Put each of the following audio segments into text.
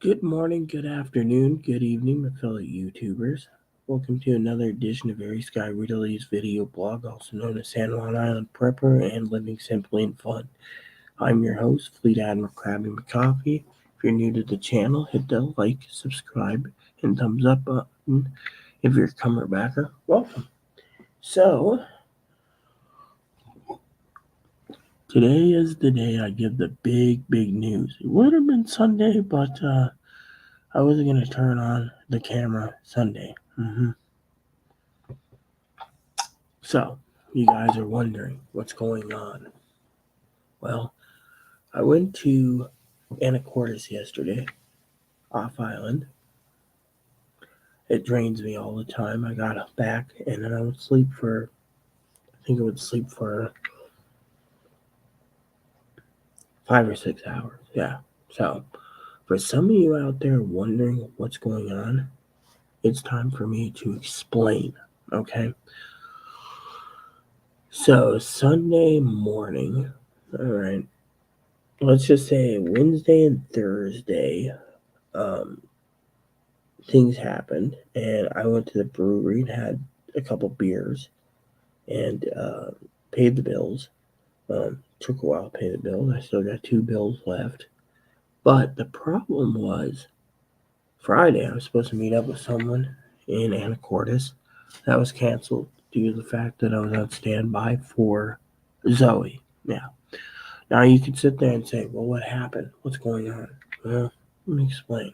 Good morning, good afternoon, good evening, my fellow YouTubers. Welcome to another edition of Airy Sky Riddley's video blog, also known as San Juan Island Prepper and Living Simply and Fun. I'm your host, Fleet Admiral Krabby McCoffee. If you're new to the channel, hit the like, subscribe, and thumbs up button. If you're a comer backer, welcome. So, today is the day I give the big news. It would have been Sunday, but I wasn't going to turn on the camera Sunday. So, you guys are wondering what's going on. Well, I went to Anacortes yesterday, off island. It drains me all the time. I got back and then I would sleep for 5 or 6 hours. Yeah. So, for some of you out there wondering what's going on, it's time for me to explain, okay? So, Sunday morning, all right, let's just say Wednesday and Thursday, things happened, and I went to the brewery and had a couple beers and paid the bills. Took a while to pay the bills. I still got 2 bills left. But the problem was Friday, I was supposed to meet up with someone in Anacortes. That was canceled due to the fact that I was on standby for Zoe. Now you can sit there and say, well, what happened? What's going on? Well, let me explain.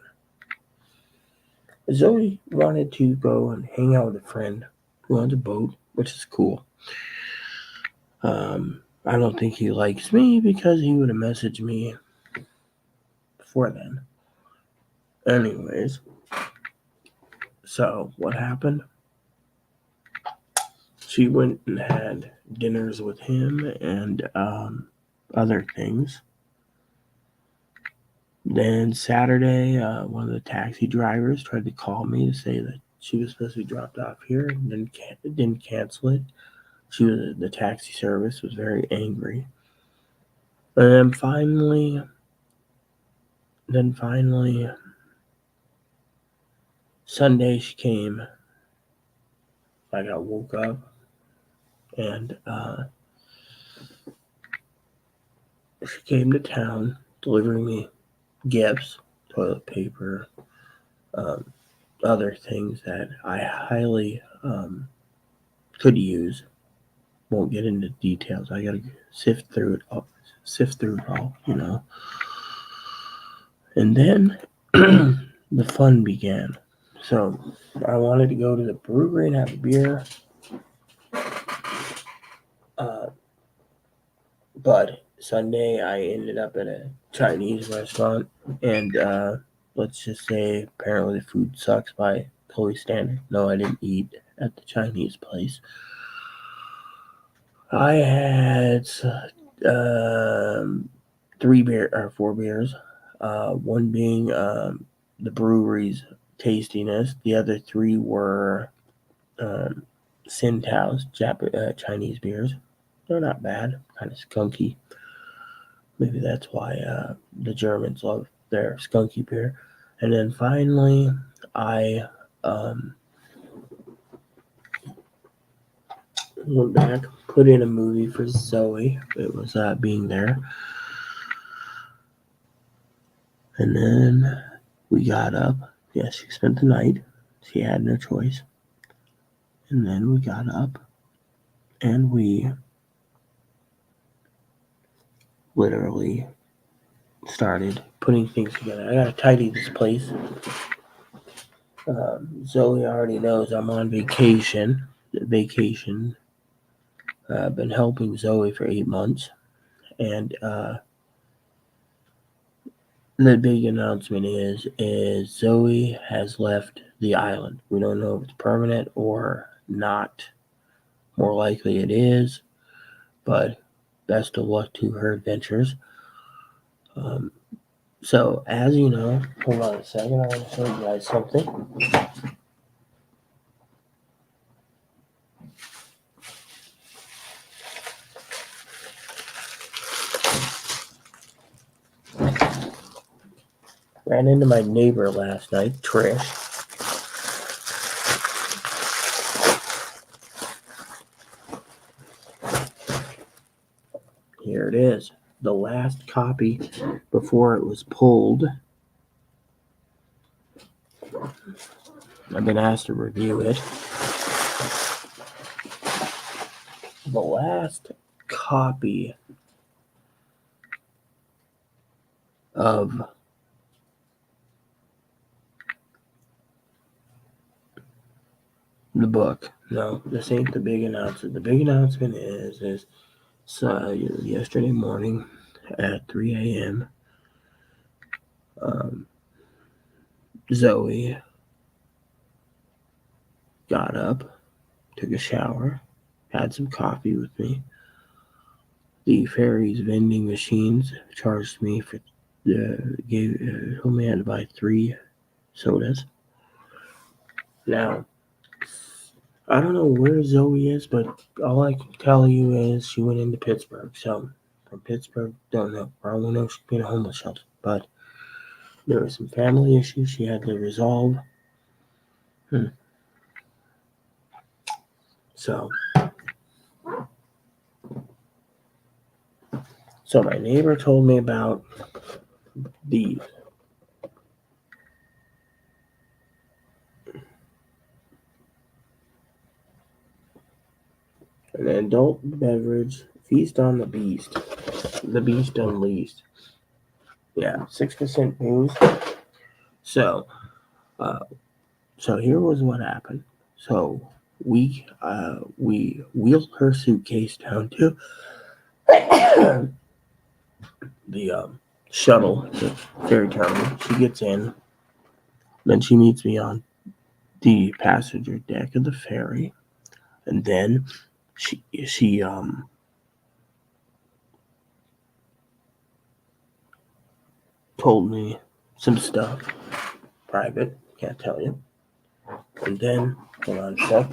Zoe wanted to go and hang out with a friend who owns a boat, which is cool. I don't think he likes me because he would have messaged me before then. Anyways, so what happened? She went and had dinners with him and other things. Then Saturday, one of the taxi drivers tried to call me to say that she was supposed to be dropped off here and didn't cancel it. The taxi service was very angry. And then finally, Sunday she came. I got woke up and she came to town delivering me gifts, toilet paper, other things that I highly could use. Won't get into details. I gotta sift through it all, you know. And then the fun began. So I wanted to go to the brewery and have a beer. But Sunday I ended up at a Chinese restaurant, and let's just say apparently the food sucks by Chloe standard. No, I didn't eat at the Chinese place. I had 4 beers. One being the brewery's tastiness. The other 3 were Sintao's Chinese beers. They're not bad, kind of skunky. Maybe that's why the Germans love their skunky beer. And then finally, I went back, put in a movie for Zoe. It was Being There. And then we got up. Yeah, she spent the night. She had no choice. And then we got up and we literally started putting things together. I gotta tidy this place. Zoe already knows I'm on vacation. I've been helping Zoe for 8 months. And the big announcement is Zoe has left the island. We don't know if it's permanent or not. More likely it is, but best of luck to her adventures. So, as you know, hold on a second, I want to show you guys something. ran into my neighbor last night, Trish. Here it is, the last copy before it was pulled. I've been asked to review it. The last copy of the book. No, this ain't the big announcement. The big announcement is yesterday morning at 3 a.m. Zoe got up, took a shower, had some coffee with me. The Fairies vending machines charged me for told me I had to buy 3 sodas. Now, I don't know where Zoe is, but all I can tell you is she went into Pittsburgh. So, from Pittsburgh, don't know. For all we know, she's been a homeless shelter. But there were some family issues she had to resolve. So my neighbor told me about these. An adult beverage, Feast on the Beast. The Beast Unleashed. Yeah, 6% booze. So here was what happened. So we wheeled her suitcase down to the shuttle, the ferry terminal. She gets in, then she meets me on the passenger deck of the ferry, and then she told me some stuff, private, can't tell you. And then, hold on a sec.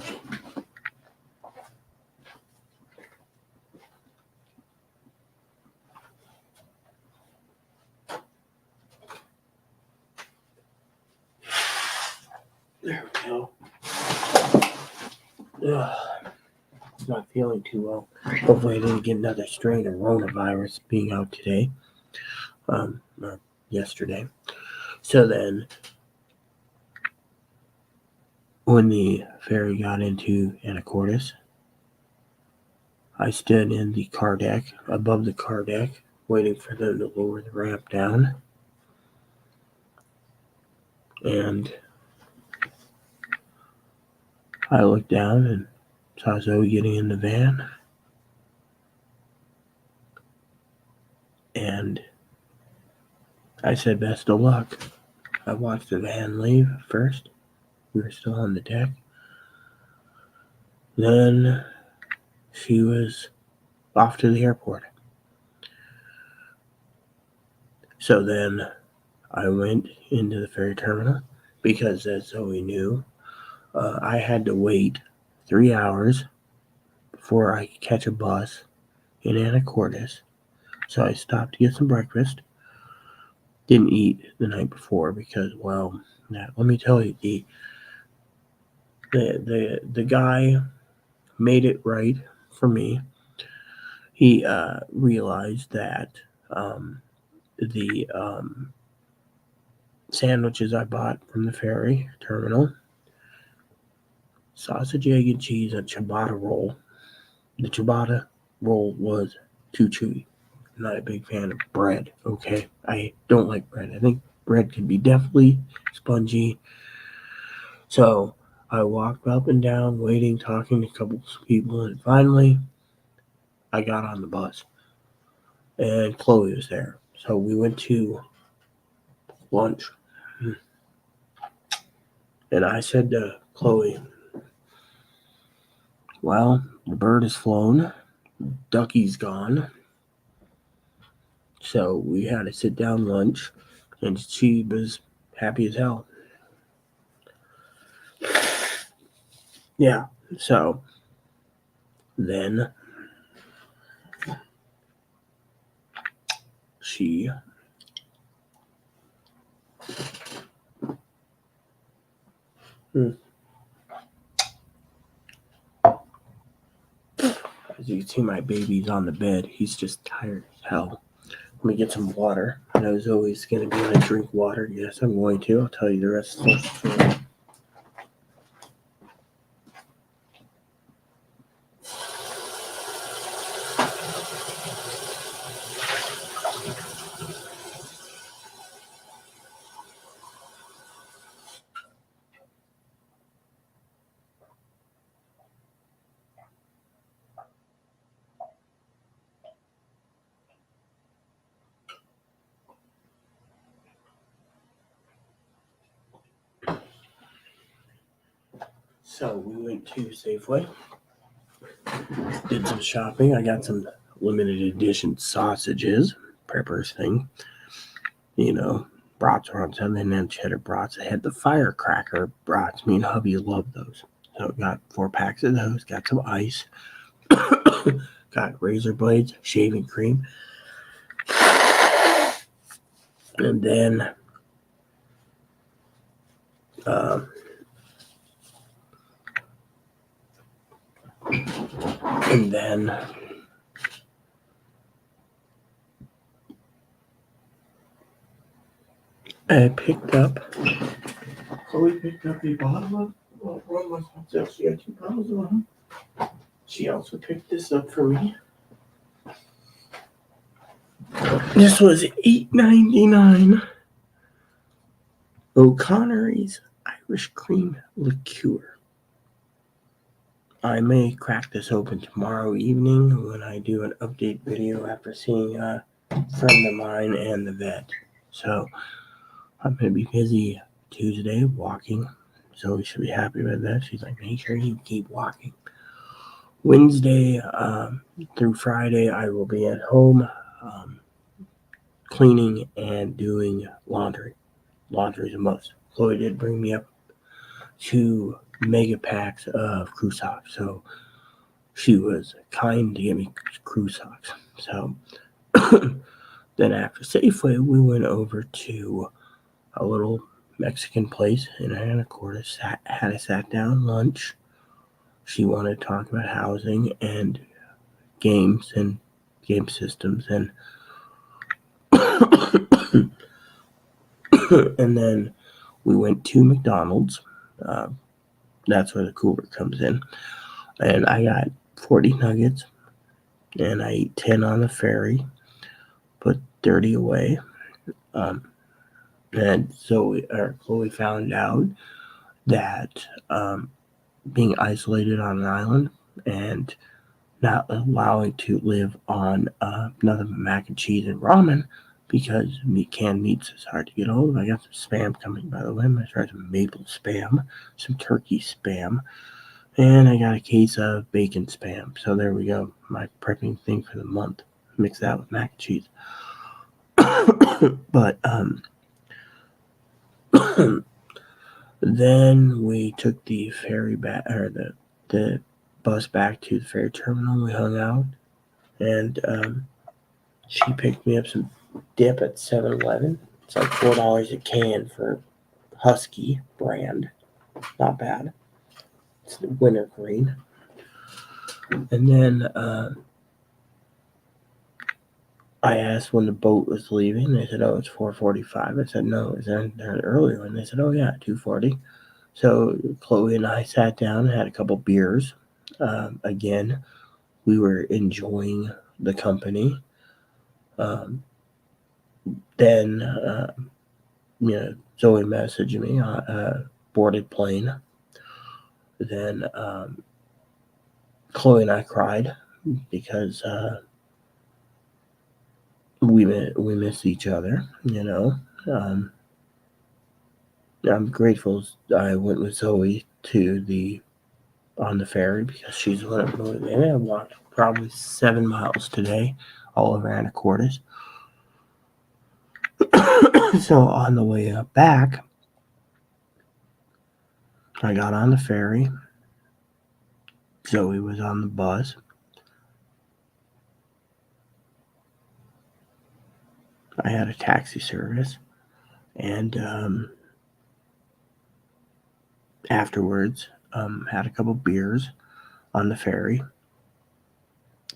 There we go. It's not feeling too well. Hopefully I didn't get another strain of coronavirus being out today. Or yesterday. So then, when the ferry got into Anacortes, I stood in the car deck, above the car deck, waiting for them to lower the ramp down. And I looked down and saw Zoe getting in the van. And I said, best of luck. I watched the van leave first. We were still on the deck. Then she was off to the airport. So then I went into the ferry terminal because, as Zoe knew, I had to wait 3 hours before I could catch a bus in Anacortes. So I stopped to get some breakfast. Didn't eat the night before because, well, let me tell you, the guy made it right for me. He realized that the sandwiches I bought from the ferry terminal, sausage, egg, and cheese, and ciabatta roll. The ciabatta roll was too chewy. I'm not a big fan of bread, okay? I don't like bread. I think bread can be definitely spongy. So I walked up and down, waiting, talking to a couple of people, and finally I got on the bus. And Chloe was there. So we went to lunch. And I said to Chloe, well, the bird has flown, Ducky's gone. So we had to sit down lunch, and she was happy as hell. Yeah, so then she As you can see, my baby's on the bed. He's just tired as hell. Let me get some water. I know Zoe's going to be going to drink water. Yes, I'm going to. I'll tell you the rest of the story. So we went to Safeway, did some shopping. I got some limited edition sausages, Prepper's thing. You know, brats were on sale, and then cheddar brats. I had the firecracker brats. Me and hubby love those. So got 4 packs of those, got some ice, got razor blades, shaving cream, and then um, and then I picked up. Chloe picked up a bottle of rum was on sale. She got 2 bottles of rum. She also picked this up for me. This was $8.99. O'Connor's Irish Cream Liqueur. I may crack this open tomorrow evening when I do an update video after seeing a friend of mine and the vet. So I'm going to be busy Tuesday walking. Zoe should be happy with that. She's like, make sure you keep walking. Wednesday through Friday, I will be at home cleaning and doing laundry. Laundry is a must. Chloe did bring me up 2 mega packs of crew socks, so she was kind to get me crew socks. So then after Safeway, we went over to a little Mexican place in Anacortes. Had a sat down lunch. She wanted to talk about housing and games and game systems, and and then we went to McDonald's. That's where the cooler comes in. And I got 40 nuggets, and I ate 10 on the ferry, put 30 away. And so Chloe found out that being isolated on an island and not allowing to live on nothing but mac and cheese and ramen because canned meats is hard to get hold of. I got some spam coming, by the way. I'm going to try some maple spam, some turkey spam, and I got a case of bacon spam. So there we go. My prepping thing for the month. Mix that with mac and cheese. But then we took the ferry back, or the bus back to the ferry terminal. We hung out, and she picked me up some dip at 7-Eleven. It's like $4 a can for Husky brand. Not bad. It's the wintergreen. And then I asked when the boat was leaving. They said, oh, it's 4:45. I said, no, is there an earlier one? They said, oh, yeah, 2:40. So Chloe and I sat down and had a couple beers. Again, we were enjoying the company. Then, Zoe messaged me, boarded plane. Then Chloe and I cried because we miss each other, I'm grateful I went with Zoe on the ferry because she's the one that moved in. I walked probably 7 miles today, all over Anacortes. So on the way back, I got on the ferry. Zoe was on the bus. I had a taxi service, and afterwards, had a couple beers on the ferry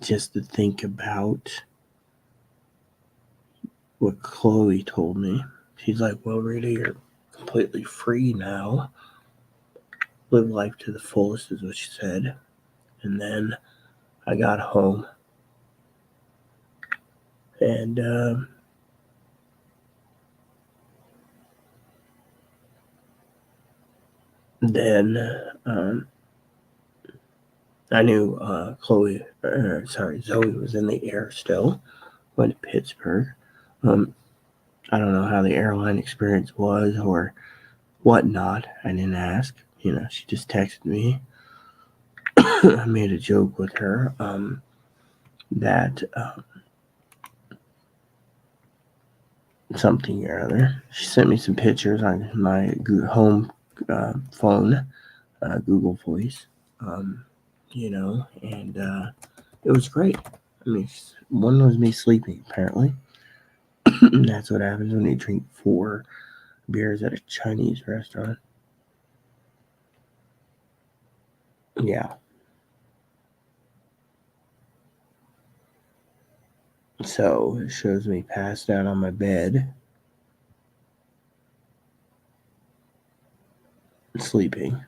just to think about what Chloe told me. She's like, well, Rita, you're completely free now. Live life to the fullest is what she said. And then I got home and then I knew Zoe was in the air still. Went to Pittsburgh. Um, I don't know how the airline experience was or whatnot. I didn't ask. She just texted me. I made a joke with her that something or other. She sent me some pictures on my home phone, Google Voice, and it was great. I mean, one was me sleeping, apparently. That's what happens when you drink 4 beers at a Chinese restaurant. Yeah. So it shows me passed out on my bed, sleeping.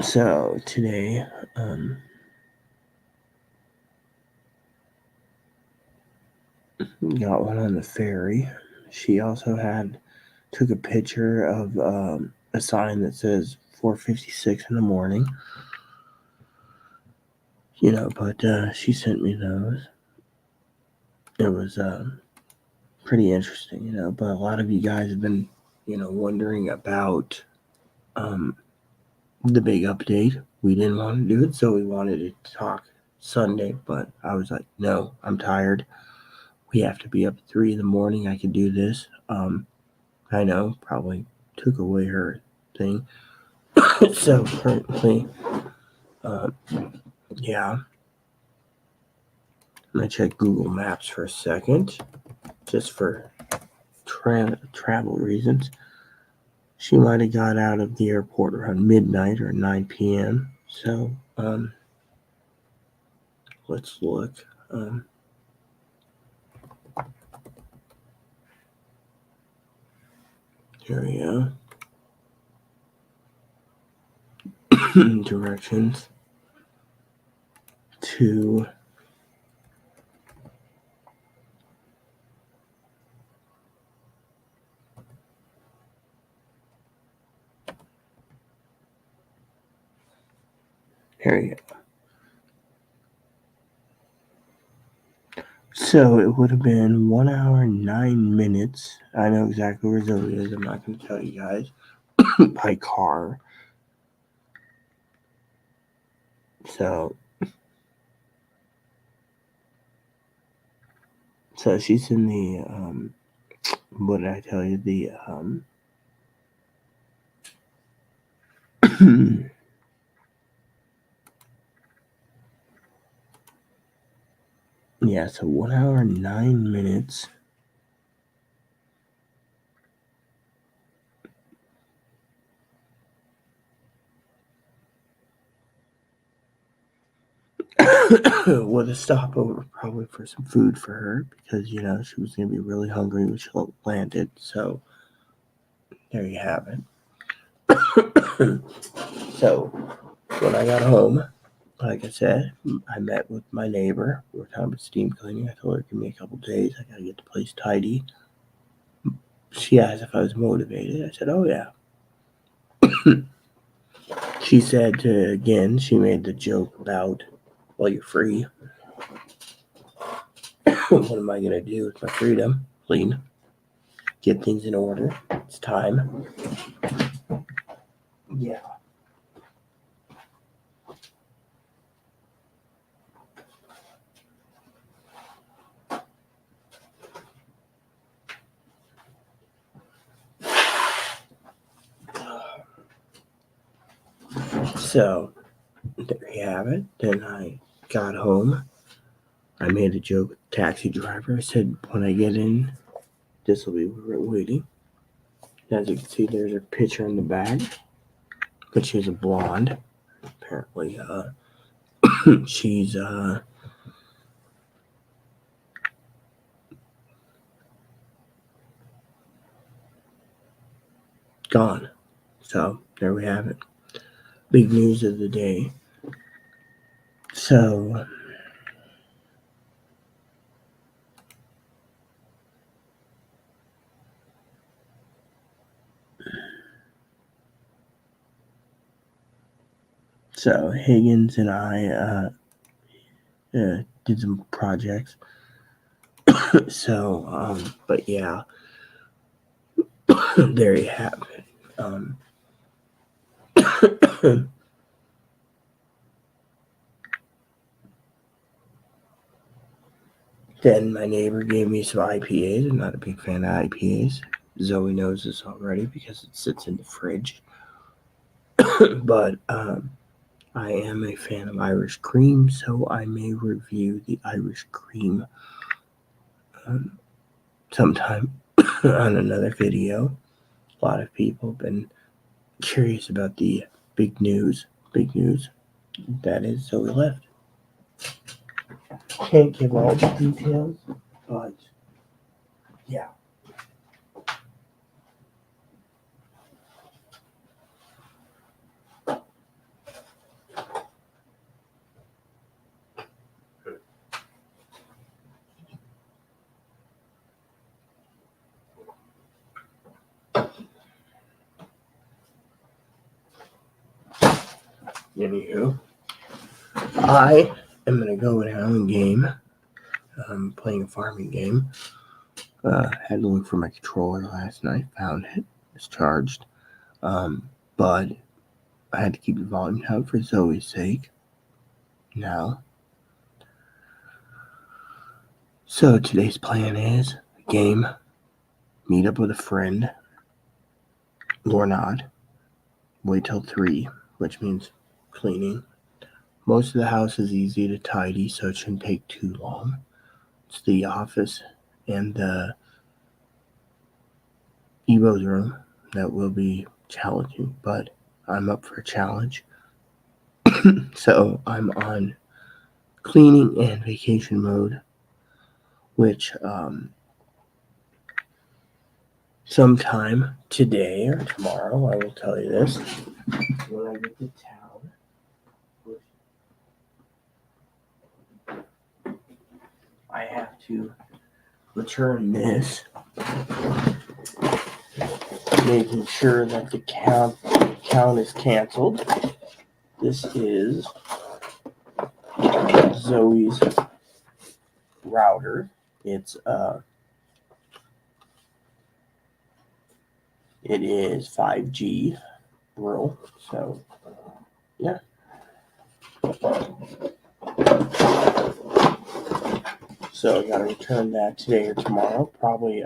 So today, got one on the ferry. She also took a picture of a sign that says 4:56 in the morning. But she sent me those. It was pretty interesting, but a lot of you guys have been, wondering about the big update. We didn't want to do it, so we wanted to talk Sunday, but I was like, no, I'm tired. We have to be up at 3 in the morning. I could do this. I know, probably took away her thing. So currently, yeah. I'm going to check Google Maps for a second, just for travel reasons. She might have got out of the airport around midnight or 9 p.m. So, let's look. Here we go. Directions to here you go. So it would have been 1 hour and 9 minutes. I know exactly where Zoe is. I'm not going to tell you guys by car. So she's in the what did I tell you? The yeah, so 1 hour and 9 minutes. With a stopover probably for some food for her because she was going to be really hungry when she landed. So there you have it. So when I got home, like I said, I met with my neighbor. We were talking about steam cleaning. I told her, give me a couple days. I got to get the place tidy. She asked if I was motivated. I said, oh, yeah. She said, she made the joke about, well, you're free. What am I going to do with my freedom? Clean. Get things in order. It's time. Yeah. So there you have it. Then I got home. I made a joke with the taxi driver. I said, when I get in, this will be where we're waiting. As you can see, there's her picture in the bag. But she's a blonde. Apparently, she's gone. So there we have it. Big news of the day. So Higgins and I did some projects. But yeah, there you have it. Then my neighbor gave me some IPAs. I'm not a big fan of IPAs. Zoe knows this already because it sits in the fridge. But I am a fan of Irish cream, so I may review the Irish cream sometime on another video. A lot of people have been curious about the big news. Big news. That is Zoe left. Can't give all the details, but yeah. Anywho, I am going to go down and game. I'm playing a farming game. Had to look for my controller last night. Found it. It's charged. But I had to keep the volume down for Zoe's sake. Now. So today's plan is game, meet up with a friend, or not. Wait till 3, which means cleaning. Most of the house is easy to tidy, so it shouldn't take too long. It's the office and the Evo's room that will be challenging, but I'm up for a challenge. So I'm on cleaning and vacation mode, which sometime today or tomorrow I will tell you this when I get to town. I have to return this, making sure that the count is canceled. This is Zoe's router. It is 5G rural, so yeah. So I gotta return that today or tomorrow, probably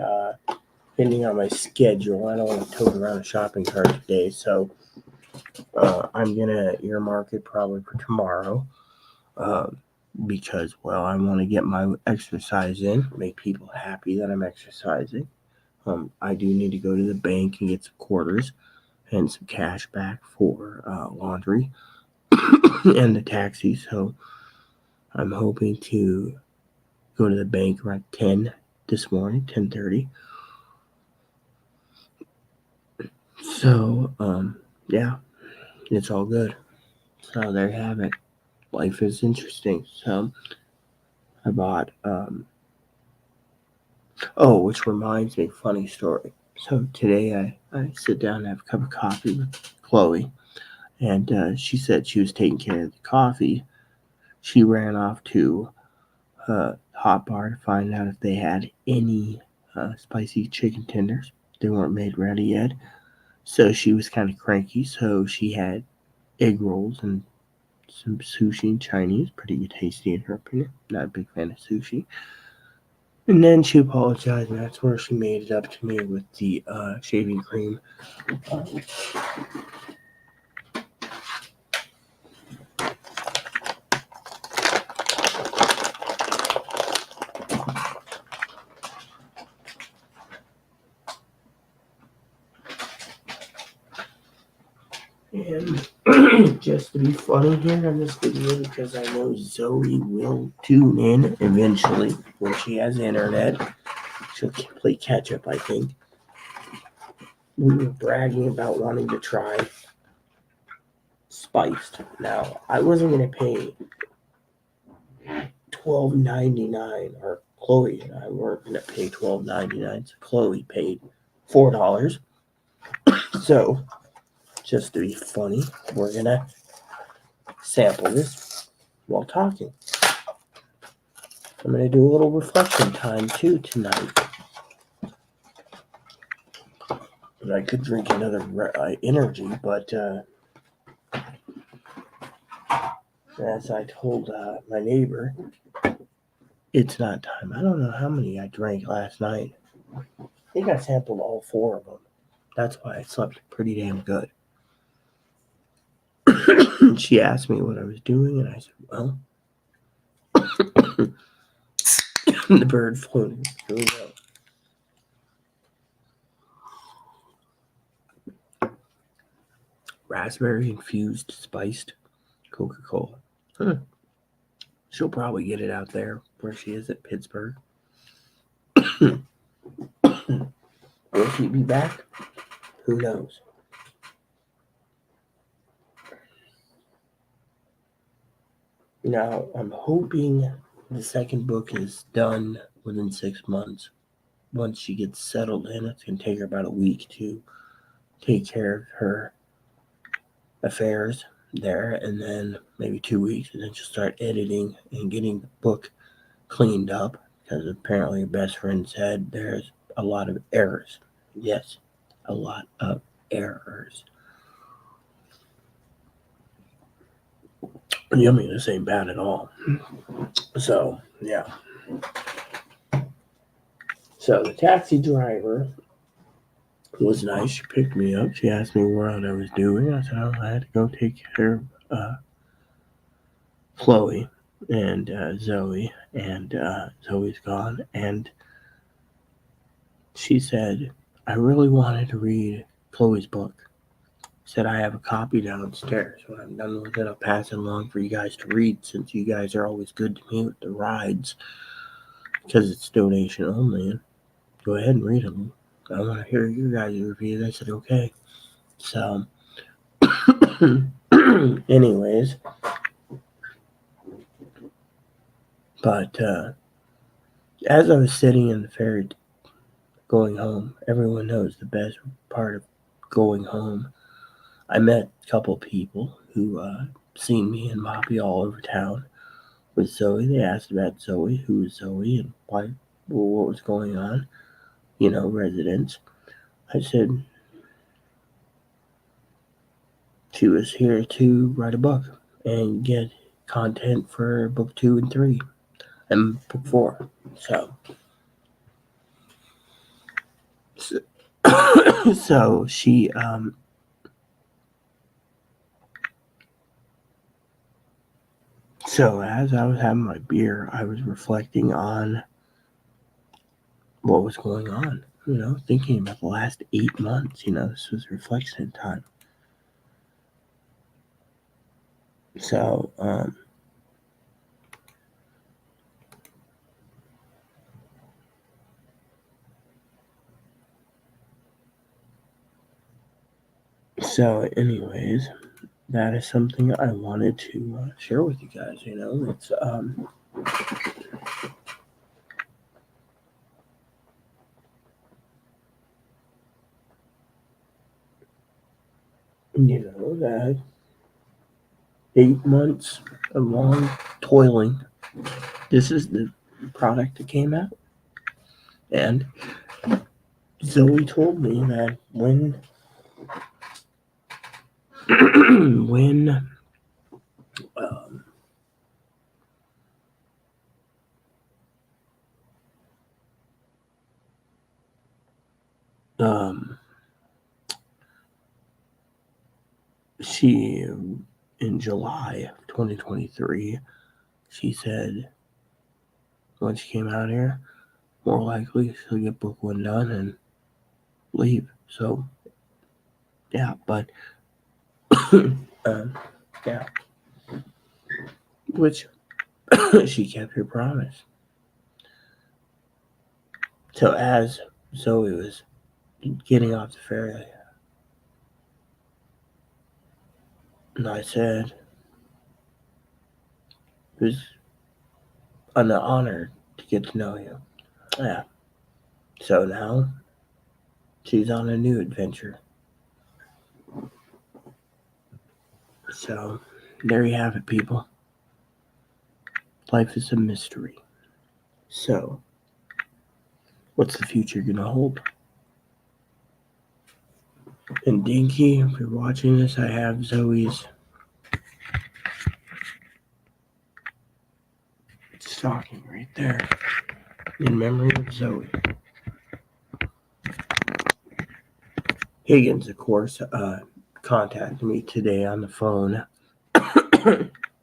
depending on my schedule. I don't want to tote around a shopping cart today, so I'm gonna earmark it probably for tomorrow. Because, well, I want to get my exercise in, make people happy that I'm exercising. I do need to go to the bank and get some quarters and some cash back for laundry and the taxi. So I'm hoping to go to the bank around 10 this morning, 10:30. So, yeah, it's all good. So there you have it. Life is interesting. So I bought, which reminds me, funny story. So today I sit down and have a cup of coffee with Chloe, and she said she was taking care of the coffee. She ran off to Hot Bar to find out if they had any spicy chicken tenders. They weren't made ready yet. So she was kind of cranky, so she had egg rolls and some sushi and Chinese. Pretty tasty in her opinion. Not a big fan of sushi. And then she apologized, and that's where she made it up to me with the shaving cream. And just to be funny here in this video, because I know Zoe will tune in eventually when she has internet. She'll play catch up, I think. We were bragging about wanting to try Spiced. Now, I wasn't going to pay $12.99, or Chloe and I weren't going to pay $12.99, so Chloe paid $4. So, just to be funny, we're going to sample this while talking. I'm going to do a little reflection time too tonight. And I could drink another energy, but as I told my neighbor, it's not time. I don't know how many I drank last night. I think I sampled all 4 of them. That's why I slept pretty damn good. She asked me what I was doing, and I said, well, the bird flew. Here we go. Raspberry infused spiced Coca-Cola. She'll probably get it out there where she is at Pittsburgh. Will she be back? Who knows? Now, I'm hoping the second book is done within 6 months. Once she gets settled in, it's going to take her about a week to take care of her affairs there, and then maybe 2 weeks, and then she'll start editing and getting the book cleaned up, because apparently her best friend said there's a lot of errors. Yes, a lot of errors. Yummy, this ain't bad at all. So, yeah. So the taxi driver was nice. She picked me up. She asked me what I was doing. I said, I had to go take care of Chloe and Zoe, and Zoe's gone. And she said, I really wanted to read Chloe's book. Said I have a copy downstairs. When I'm done with it, I'll pass it along for you guys to read, since you guys are always good to me with the rides, because it's donation only. And go ahead and read them. I want to hear your guys' reviews. I said, okay. So, anyways, but as I was sitting in the ferry going home, everyone knows the best part of going home, I met a couple people who seen me and Moppy all over town with Zoe. They asked about Zoe, who was Zoe, and why, what was going on, residents. I said she was here to write a book and get content for book 2 and 3 and book 4. So so she so as I was having my beer, I was reflecting on what was going on, thinking about the last 8 months. This was reflection time. So anyways, that is something I wanted to share with you guys. It's that 8 months of long toiling, this is the product that came out. And Zoe told me that when she, in July of 2023, she said when she came out here, more likely she'll get book 1 done and leave. So, yeah, but Yeah, which she kept her promise. So as Zoe was getting off the ferry, and I said, it was an honor to get to know you. Yeah. So now she's on a new adventure. So there you have it, people. Life is a mystery. So, what's the future gonna hold? And Dinky, if you're watching this, I have Zoe's stocking right there in memory of Zoe. Higgins, of course, contacted me today on the phone.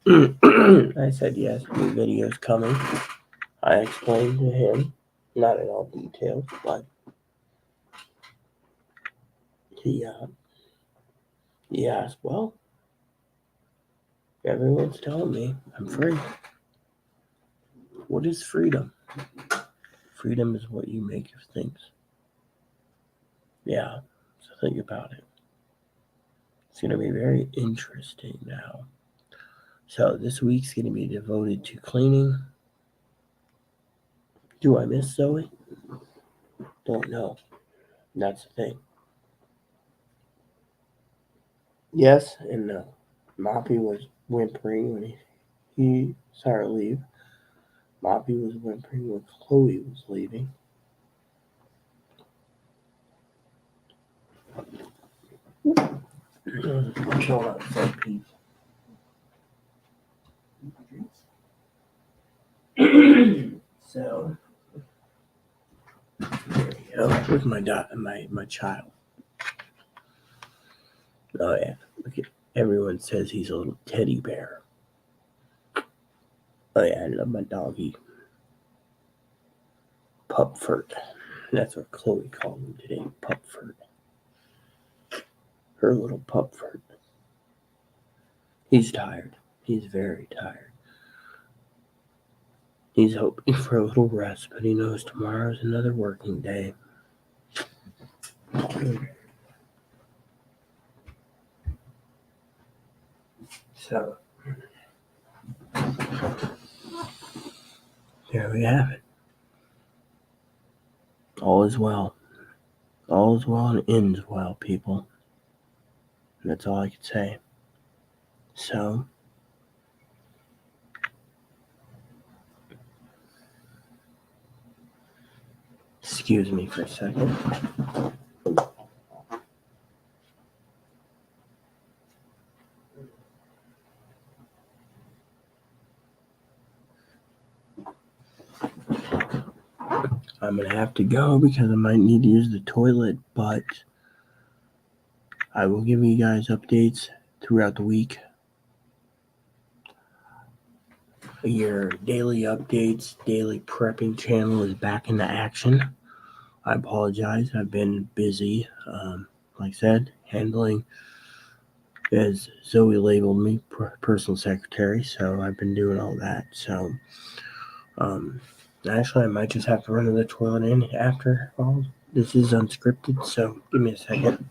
I said yes, new videos coming. I explained to him, not in all details, but he asked, well, everyone's telling me I'm free. What is freedom? Freedom is what you make of things. Yeah, so think about it. It's going to be very interesting now. So this week's going to be devoted to cleaning. Do I miss Zoe? Don't know. That's the thing. Yes and no. Moppy was whimpering when he saw her leave. Moppy was whimpering when Chloe was leaving. Chill out, Pete. So there you go. Where's my child? Oh yeah. Look at everyone says he's a little teddy bear. Oh yeah, I love my doggy. Pupford. That's what Chloe called him today. Pupford. Her little Pupford. He's tired. He's very tired. He's hoping for a little rest, but he knows tomorrow's another working day. So, there we have it. All is well. All is well and ends well, people. And that's all I can say. So, excuse me for a second. I'm going to have to go because I might need to use the toilet, but I will give you guys updates throughout the week. Your daily updates, daily prepping channel is back into action. I apologize. I've been busy, like I said, handling, as Zoe labeled me, personal secretary. So I've been doing all that. So, actually, I might just have to run to the toilet in after all. This is unscripted, so give me a second.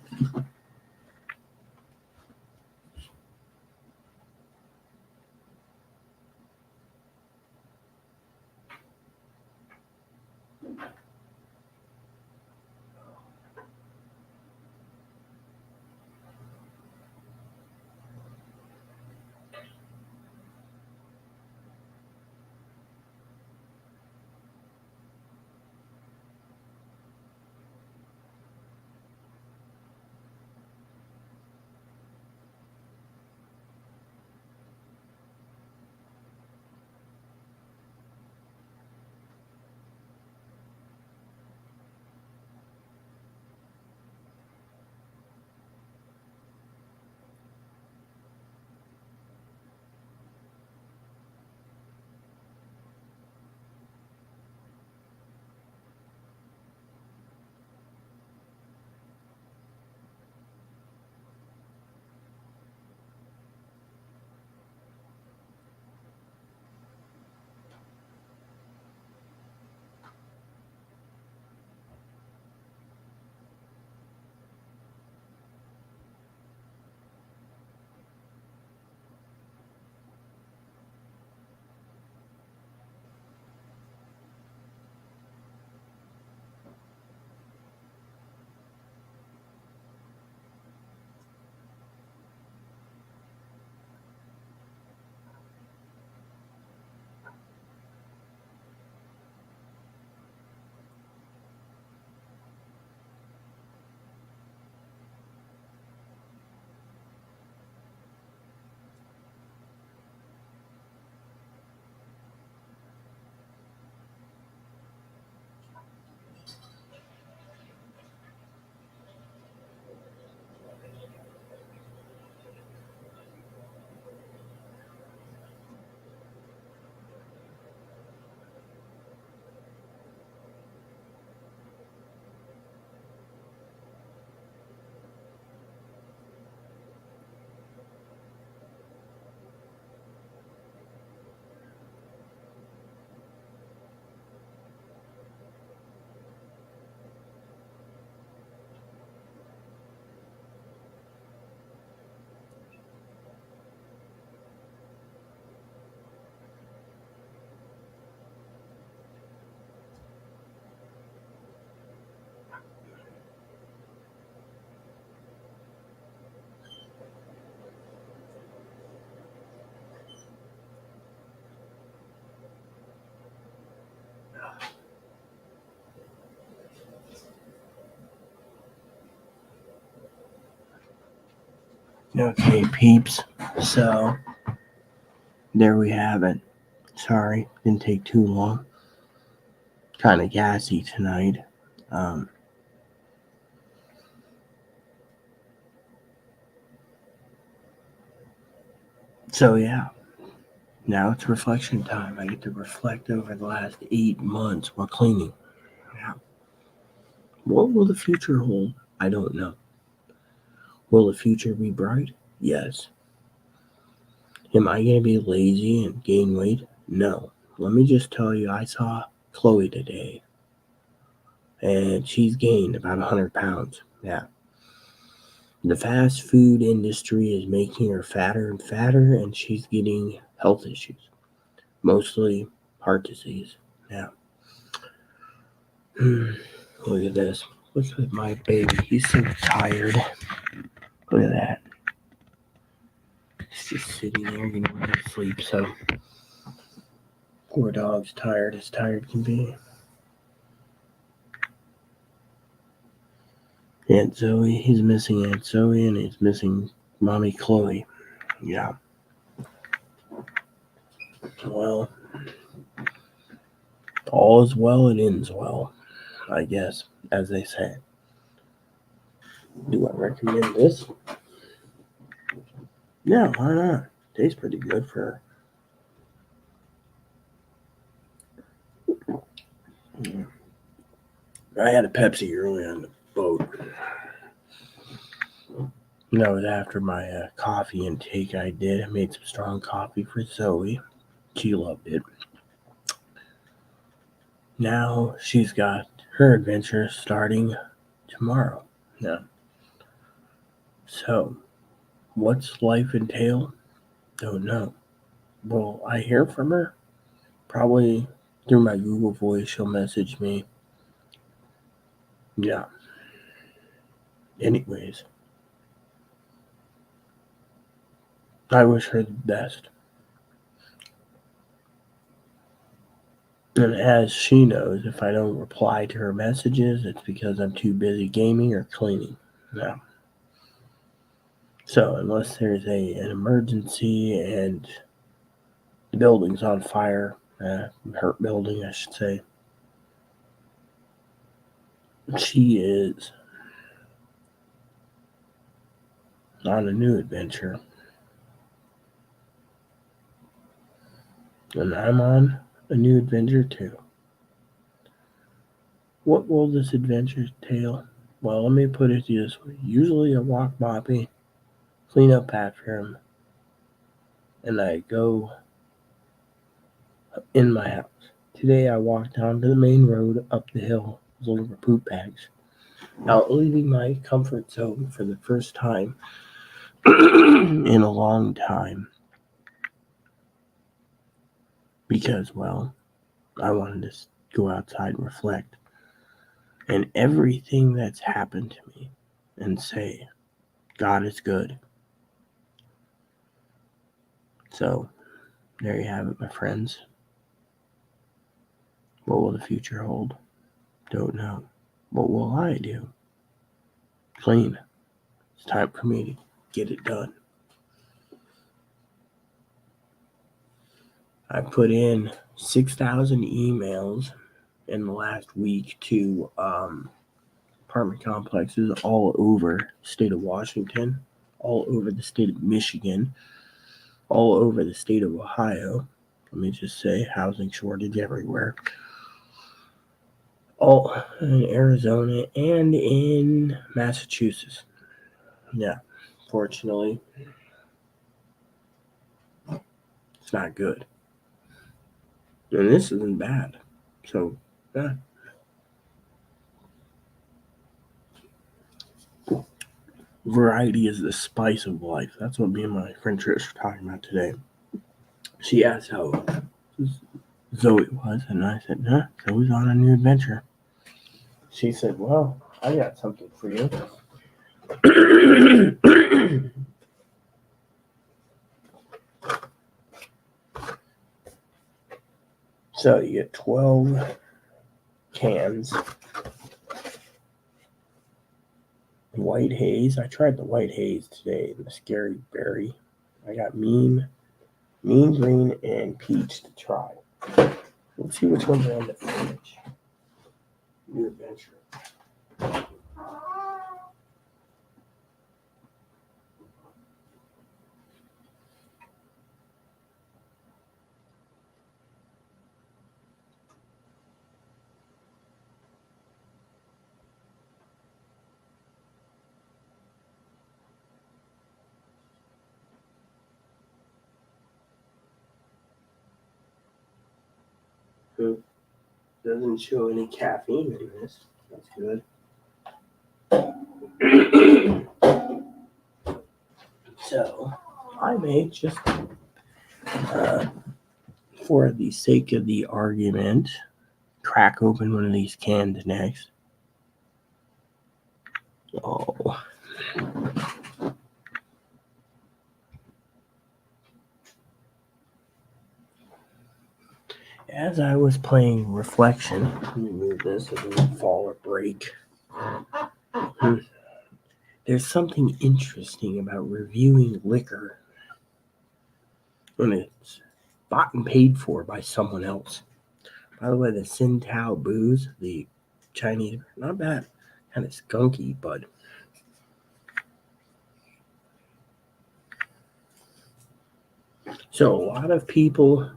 Okay, peeps. So, there we have it. Sorry, didn't take too long. Kind of gassy tonight. So, yeah. Now it's reflection time. I get to reflect over the last 8 months while cleaning. Yeah. What will the future hold? I don't know. Will the future be bright? Yes. Am I going to be lazy and gain weight? No. Let me just tell you, I saw Chloe today, and she's gained about 100 pounds. Yeah. The fast food industry is making her fatter and fatter, and she's getting health issues, mostly heart disease. Yeah. Look at this. Look at my baby. He's so tired. Look at that. He's just sitting there, ready to sleep. So, poor dog's tired as tired can be. Aunt Zoe, he's missing Aunt Zoe, and he's missing Mommy Chloe. Yeah. Well, all is well and ends well, I guess, as they say. Do I recommend this? Yeah, why not? Tastes pretty good for her. I had a Pepsi early on the boat. That was after my coffee intake I did. I made some strong coffee for Zoe. She loved it. Now she's got her adventure starting tomorrow. Yeah. So, what's life entail? Don't know. Will I hear from her? Probably through my Google Voice. She'll message me. Yeah. Anyways, I wish her the best. And as she knows, if I don't reply to her messages, it's because I'm too busy gaming or cleaning. Yeah. So unless there's an emergency and the building's on fire, her building, I should say, she is on a new adventure. And I'm on a new adventure too. What will this adventure entail? Well, let me put it this way. Usually I walk Moppy, clean up after him, and I go in my house. Today I walked onto the main road up the hill looking for poop bags. Now leaving my comfort zone for the first time in a long time. Because, well, I wanted to go outside and reflect. And everything that's happened to me and say, God is good. So, there you have it, my friends. What will the future hold? Don't know. What will I do? Clean. It's time for me to get it done. I put in 6,000 emails in the last week to apartment complexes all over the state of Washington, all over the state of Michigan, all over the state of Ohio. Let me just say, housing shortage everywhere. All in Arizona and in Massachusetts. Yeah, fortunately, it's not good. And this isn't bad. So, yeah. Variety is the spice of life. That's what me and my friend Trish were talking about today. She asked how Zoe was, and I said, huh, Zoe's on a new adventure. She said, well, I got something for you. So you get 12 cans White haze. I tried the white haze today, the scary berry. I got mean green, and peach to try. Let's see which ones are on the fridge. New adventure. Doesn't show any caffeine in this. That's good. So I may just, for the sake of the argument, crack open one of these cans next. Oh. As I was playing Reflection, let me move this so it doesn't fall or break. There's something interesting about reviewing liquor when it's bought and paid for by someone else. By the way, the Tsingtao booze, the Chinese, not bad. Kind of skunky, but so a lot of people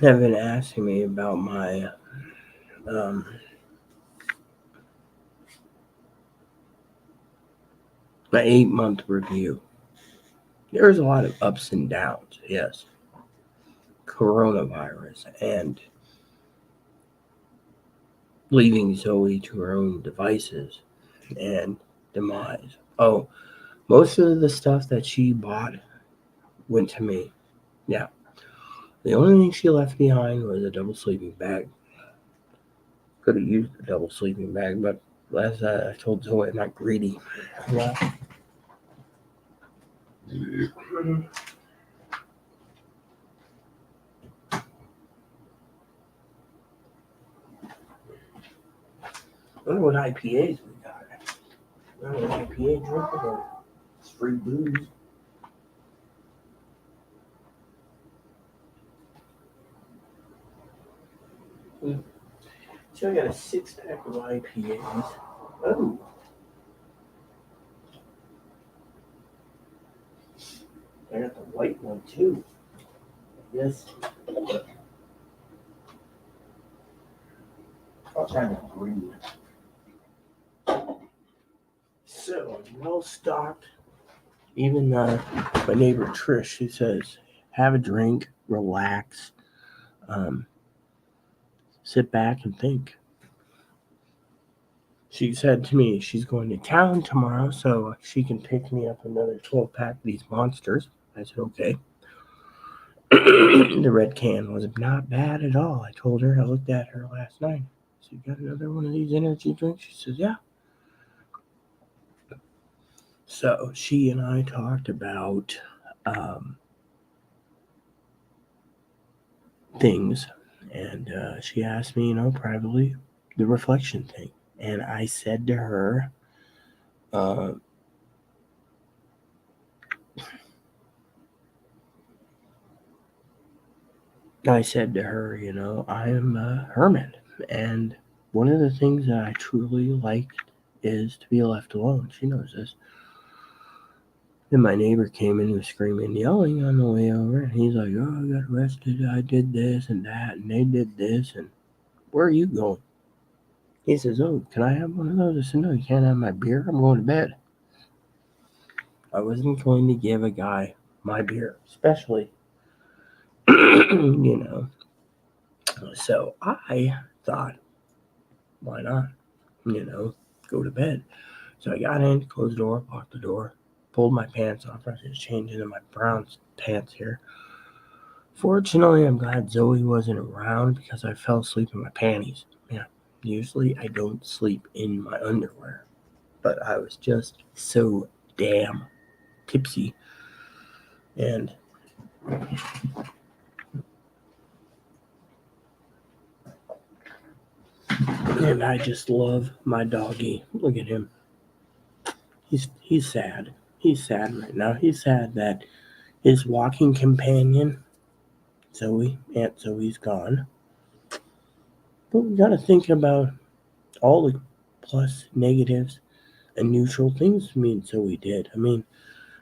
have been asking me about my my 8-month review. There's a lot of ups and downs, yes. Coronavirus and leaving Zoe to her own devices and demise. Oh, most of the stuff that she bought went to me. Yeah. The only thing she left behind was a double sleeping bag. Could have used the double sleeping bag, but as I told Zoe, I'm not greedy. Yeah. I wonder what IPAs we got. I don't know what IPA drinking or it's free booze. So I got a 6-pack of IPAs. Oh. I got the white one too. Yes. I'll try the green. So, well stocked. Even my neighbor Trish, she says, have a drink, relax, sit back and think. She said to me she's going to town tomorrow so she can pick me up another 12-pack of these monsters. I said, okay. The red can was not bad at all. I told her, I looked at her last night. So you got another one of these energy drinks? She says, yeah. So she and I talked about things, and she asked me, privately, the reflection thing. And I said to her, I am a hermit. And one of the things that I truly like is to be left alone. She knows this. Then my neighbor came in and was screaming and yelling on the way over. And he's like, oh, I got arrested. I did this and that. And they did this. And where are you going? He says, oh, can I have one of those? I said, no, you can't have my beer. I'm going to bed. I wasn't going to give a guy my beer, especially, So I thought, why not, go to bed. So I got in, closed the door, locked the door, pulled my pants off. I was just changing into my brown pants here. Fortunately, I'm glad Zoe wasn't around because I fell asleep in my panties. Yeah, usually I don't sleep in my underwear, but I was just so damn tipsy. And And I just love my doggy. Look at him. He's sad. He's sad right now. He's sad that his walking companion, Zoe, Aunt Zoe's gone. But we gotta think about all the plus, negatives, and neutral things me and Zoe did. I mean,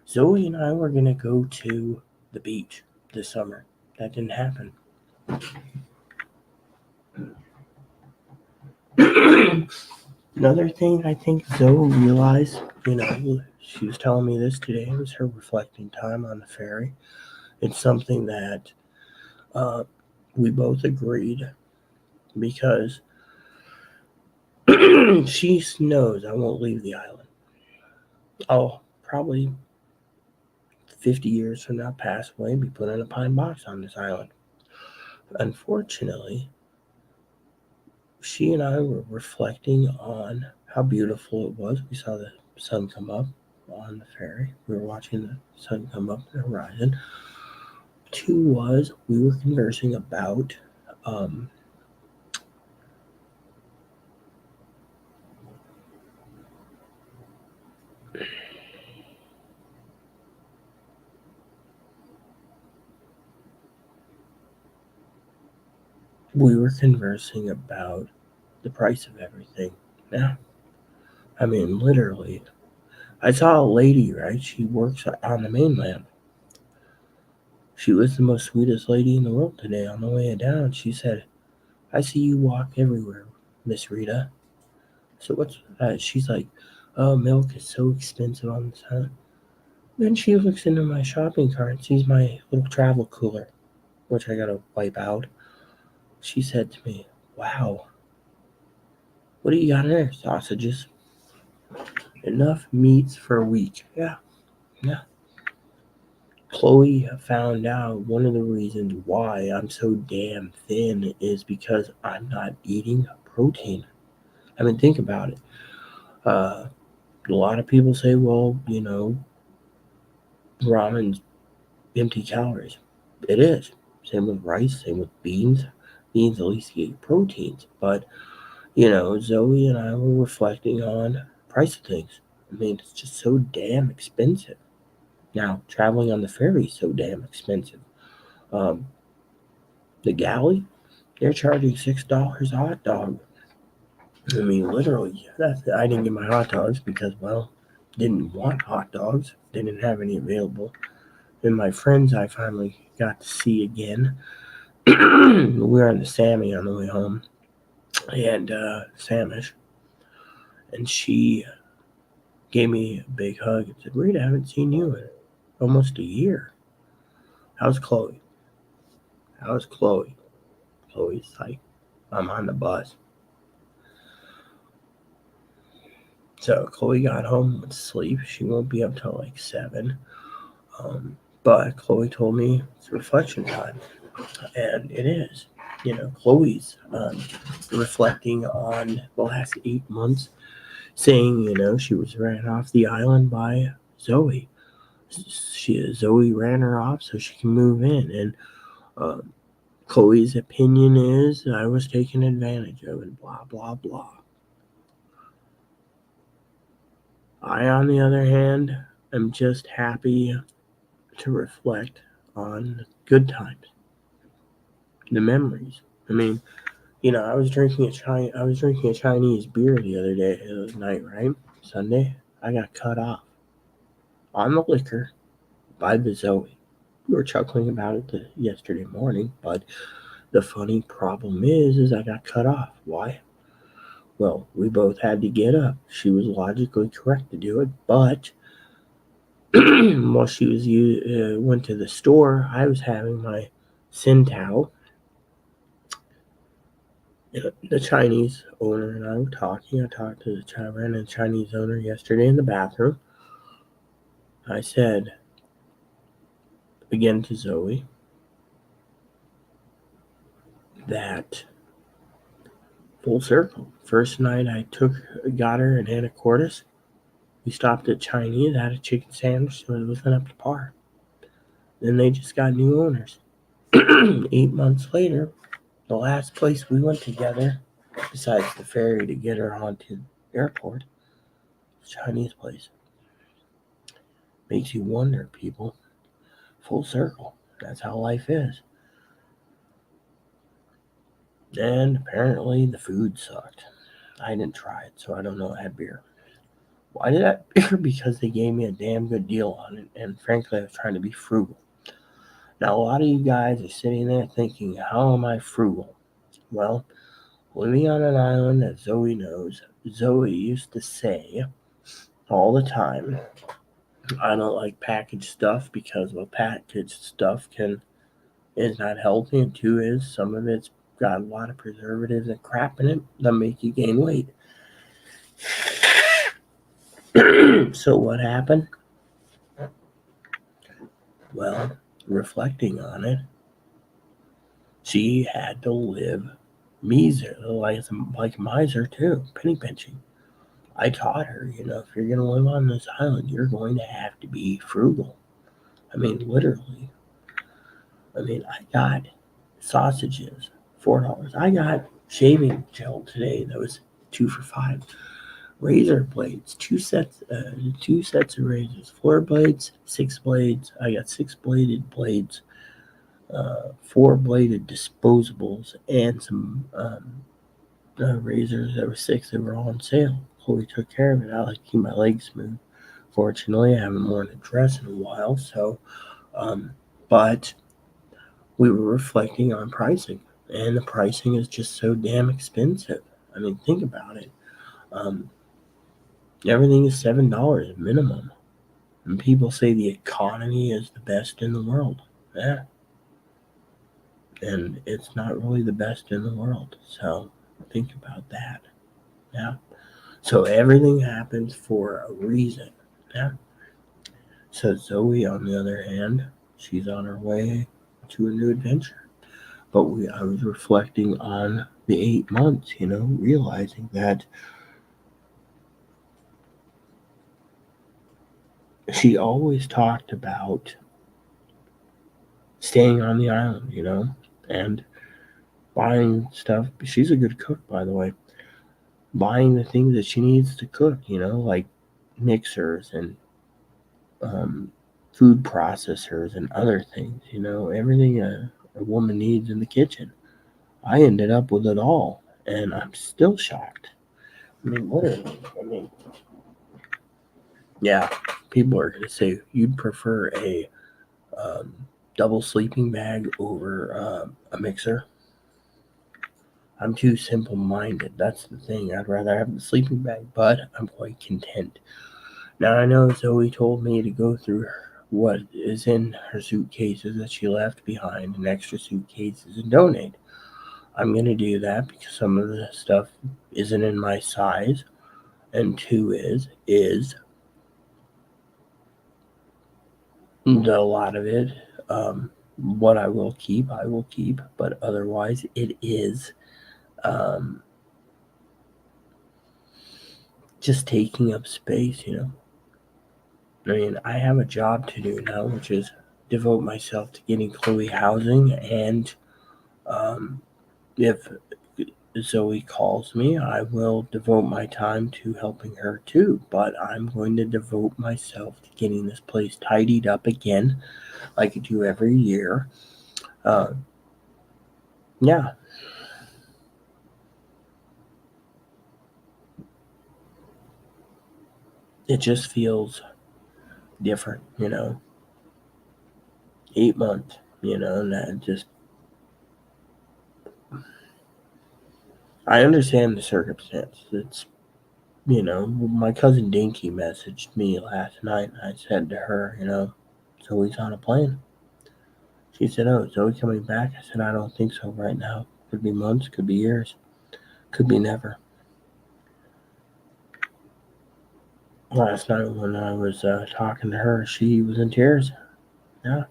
Zoe and I were gonna go to the beach this summer. That didn't happen. Another thing I think Zoe realized, she was telling me this today, it was her reflecting time on the ferry. It's something that we both agreed because she knows I won't leave the island. I'll probably 50 years from now pass away and be put in a pine box on this island. Unfortunately, she and I were reflecting on how beautiful it was. We saw the sun come up on the ferry. We were watching the sun come up the horizon. Two was we were conversing about the price of everything. Yeah. I mean, literally. I saw a lady, right? She works on the mainland. She was the most sweetest lady in the world today. On the way down, she said, I see you walk everywhere, Miss Rita. So what's that? She's like, oh, milk is so expensive on this island. Then she looks into my shopping cart and sees my little travel cooler, which I gotta wipe out. She said to me, wow, what do you got in there? Sausages. Enough meats for a week. Yeah. Chloe found out one of the reasons why I'm so damn thin is because I'm not eating protein. I mean, think about it. A lot of people say, well, ramen's empty calories. It is. Same with rice, same with beans. Beans at least get proteins. But, Zoe and I were reflecting on price of things. I mean, it's just so damn expensive. Now, traveling on the ferry is so damn expensive. The galley, they're charging $6 a hot dog. I mean, literally, I didn't get my hot dogs because, well, didn't want hot dogs. They didn't have any available. And my friends I finally got to see again. We were on the Sammy on the way home, and Samish, and she gave me a big hug and said, Rita, I haven't seen you in almost a year. How's Chloe? Chloe's like, I'm on the bus. So Chloe got home with sleep. She won't be up till like 7. But Chloe told me it's reflection time. And it is. Chloe's reflecting on the last 8 months, saying, she was ran off the island by Zoe. Zoe ran her off so she can move in. And Chloe's opinion is I was taken advantage of and blah, blah, blah. I, on the other hand, am just happy to reflect on good times, the memories. I mean, I was drinking a Chinese beer the other night, right? Sunday, I got cut off on the liquor by the Zoe. We were chuckling about it yesterday morning, but the funny problem is I got cut off. Why? Well, we both had to get up. She was logically correct to do it, but while she was went to the store, I was having my Tsingtao. The Chinese owner and I were talking. I talked to the Chinese owner yesterday in the bathroom. I said again to Zoe that full circle. First night I got her in Anacortes. We stopped at Chinese, had a chicken sandwich, so it wasn't up to par. Then they just got new owners. 8 months later, the last place we went together besides the ferry to get her onto the airport. Chinese place. Makes you wonder, people. Full circle. That's how life is. And apparently the food sucked. I didn't try it, so I don't know. I had beer. Why did I have beer? Because they gave me a damn good deal on it, and frankly, I was trying to be frugal. Now, a lot of you guys are sitting there thinking, how am I frugal? Well, living on an island that Zoe knows, Zoe used to say all the time, I don't like packaged stuff because, well, packaged stuff is not healthy, and two is some of it's got a lot of preservatives and crap in it that make you gain weight. So what happened? Well, reflecting on it, she had to live like a miser too, penny pinching. I taught her, if you're going to live on this island, you're going to have to be frugal. I mean, literally. I got sausages, $4. I got shaving gel today that was 2 for $5. Razor blades, two sets of razors, 4 blades, 6 blades. I got 6-bladed blades, 4-bladed disposables, and some razors that were 6 that were all on sale. Chloe took care of it. I like to keep my legs smooth. Fortunately, I haven't worn a dress in a while, so but we were reflecting on pricing, and the pricing is just so damn expensive. Think about it. Everything is $7 minimum, and people say the economy is the best in the world. Yeah, and it's not really the best in the world. So think about that. Yeah. So everything happens for a reason. Yeah. So Zoe, on the other hand, she's on her way to a new adventure. But I was reflecting on the 8 months, realizing that she always talked about staying on the island, and buying stuff. She's a good cook, by the way. Buying the things that she needs to cook, like mixers and food processors and other things, everything a woman needs in the kitchen. I ended up with it all, and I'm still shocked. Literally. Yeah, people are going to say you'd prefer a double sleeping bag over a mixer. I'm too simple-minded. That's the thing. I'd rather have the sleeping bag, but I'm quite content. Now, I know Zoe told me to go through what is in her suitcases that she left behind in extra suitcases and donate. I'm going to do that because some of the stuff isn't in my size, and two is a lot of it, what I will keep, but otherwise it is just taking up space, I have a job to do now, which is devote myself to getting Chloe housing, and if Zoe calls me, I will devote my time to helping her too, but I'm going to devote myself to getting this place tidied up again, like I do every year. Yeah. It just feels different, 8 months, and that just, I understand the circumstance. It's, my cousin Dinky messaged me last night, and I said to her, Zoe's on a plane. She said, oh, is Zoe coming back? I said, I don't think so right now. Could be months, could be years, could be never. Last night when I was talking to her, she was in tears. Yeah.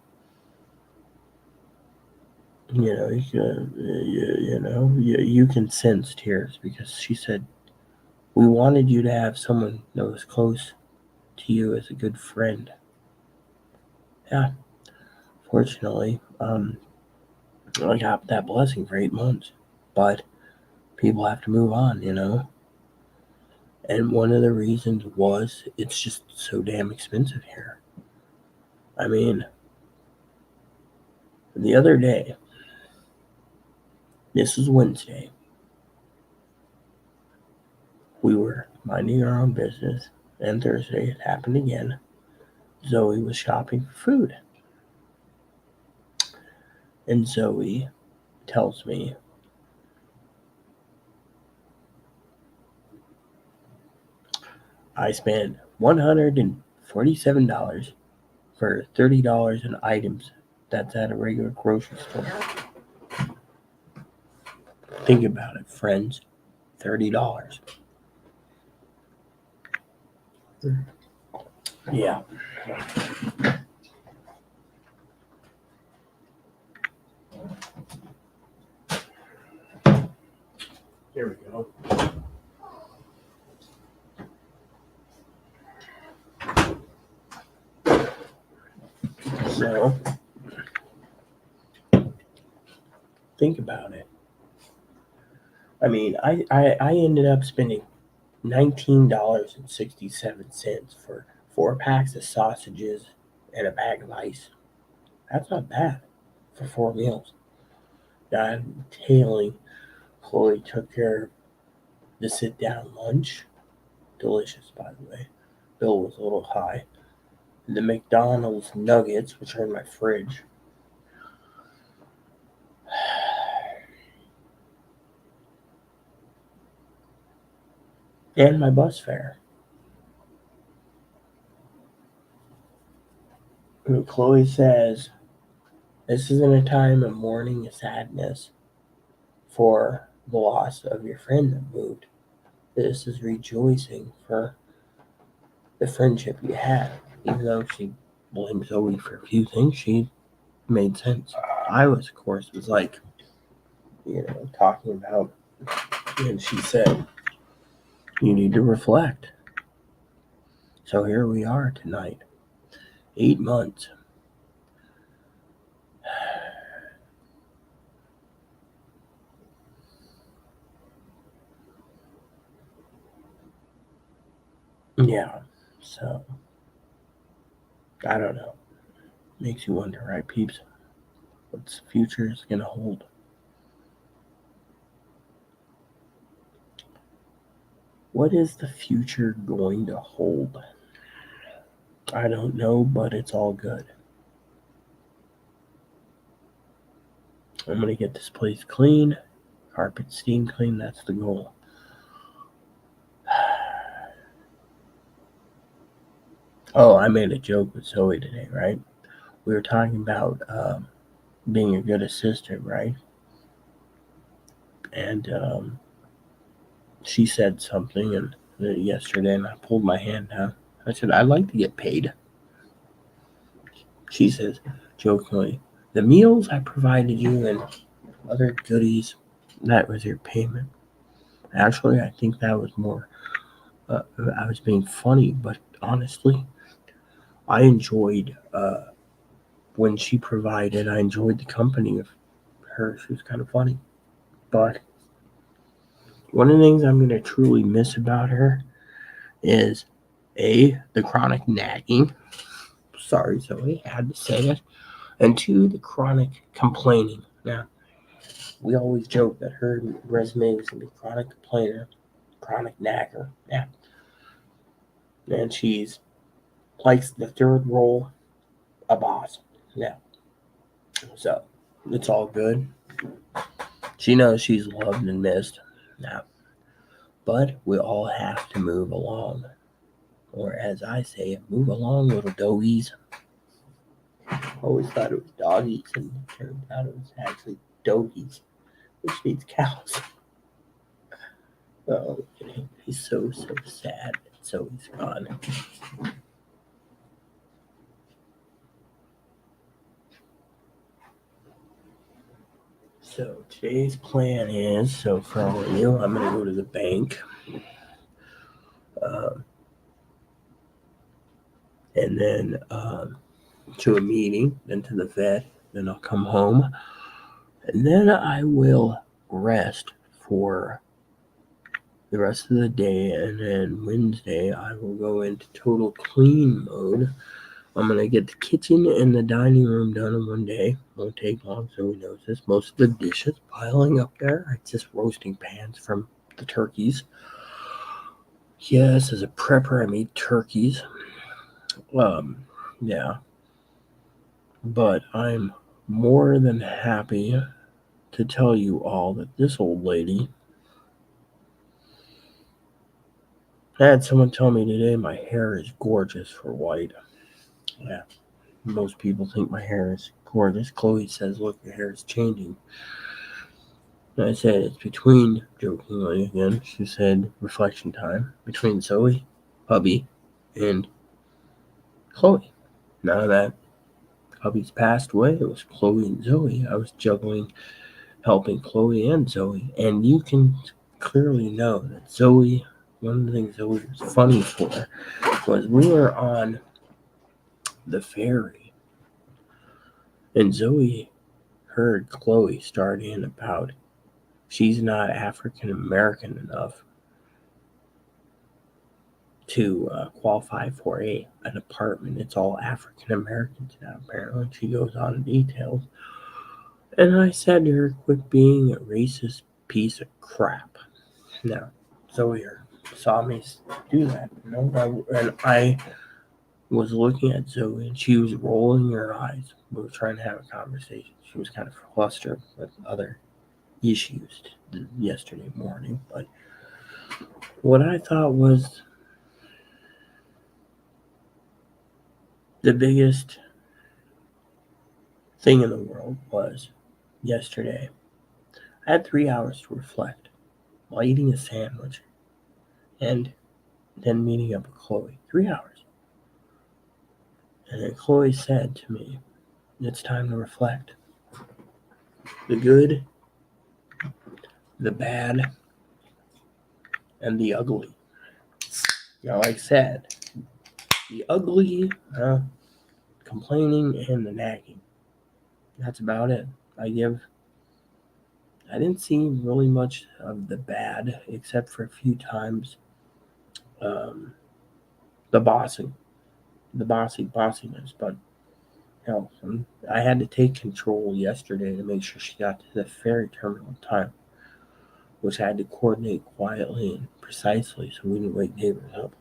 You can sense tears because she said, we wanted you to have someone that was close to you as a good friend. Yeah. Fortunately, I got that blessing for 8 months. But people have to move on, And one of the reasons was it's just so damn expensive here. I mean, the other day, this was Wednesday, we were minding our own business, and Thursday it happened again. Zoe was shopping for food. And Zoe tells me, I spent $147 for $30 in items that's at a regular grocery store. Think about it, friends. $30. Yeah. Here we go. So, think about it. I mean, I ended up spending $19.67 for 4 packs of sausages and a bag of ice. That's not bad for 4 meals. That tailing, Chloe took care of the sit down lunch. Delicious, by the way. Bill was a little high. The McDonald's nuggets, which are in my fridge. And my bus fare. And Chloe says, this isn't a time of mourning and sadness for the loss of your friend that moved. This is rejoicing for the friendship you had. Even though she blamed Zoe for a few things, she made sense. I was, of course, was like, talking about, and she said, you need to reflect. So here we are tonight. 8 months. Yeah, so I don't know. Makes you wonder, right, peeps? What's the future is gonna hold? What is the future going to hold? I don't know, but it's all good. I'm gonna get this place clean, carpet steam clean. That's the goal. Oh, I made a joke with Zoe today, right? We were talking about being a good assistant, right? And she said something and yesterday, and I pulled my hand down. I said, I'd like to get paid. She says, jokingly, the meals I provided you and other goodies, that was your payment. Actually, I think that was more, I was being funny, but honestly, I enjoyed when she provided, I enjoyed the company of her. She was kind of funny. But one of the things I'm going to truly miss about her is A, the chronic nagging. Sorry, Zoe, I had to say it. And 2, the chronic complaining. Now, we always joke that her resume was going to be chronic complainer, chronic nagger. Yeah. And she's likes the third role, a boss. Yeah. So, it's all good. She knows she's loved and missed. Yeah. But we all have to move along. Or as I say, move along, little doggies. Always thought it was doggies, and it turned out it was actually doggies, which means cows. Oh, he's so sad. So he's gone. So today's plan is, so for all of you, I'm going to go to the bank. And then to a meeting, then to the vet, then I'll come home. And then I will rest for the rest of the day, and then Wednesday I will go into total clean mode. I'm going to get the kitchen and the dining room done in one day. Won't take long, so we knows this. Most of the dishes piling up there. I'm just roasting pans from the turkeys. Yes, as a prepper, I made turkeys. Yeah. But I'm more than happy to tell you all that this old lady, I had someone tell me today my hair is gorgeous for white. Yeah, most people think my hair is gorgeous. Chloe says, look, your hair is changing. And I said, it's between, jokingly again, she said, reflection time, between Zoe, hubby, and Chloe. Now that hubby's passed away, it was Chloe and Zoe. I was juggling, helping Chloe and Zoe. And you can clearly know that Zoe, one of the things Zoe was funny for was we were on the ferry, and Zoe heard Chloe start in about she's not African American enough to qualify for an apartment. It's all African Americans now, apparently. She goes on in details. And I said to her, quit being a racist piece of crap. Now, Zoe saw me do that. And I was looking at Zoe, and she was rolling her eyes. We were trying to have a conversation. She was kind of flustered with other issues yesterday morning. But what I thought was the biggest thing in the world was yesterday. I had 3 hours to reflect while eating a sandwich and then meeting up with Chloe. 3 hours. And then Chloe said to me, it's time to reflect. The good, the bad, and the ugly. Now, like I said, the ugly, complaining, and the nagging. That's about it. I didn't see really much of the bad, except for a few times the bossiness. But hell, I had to take control yesterday to make sure she got to the ferry terminal in time, which I had to coordinate quietly and precisely so we didn't wake neighbors up.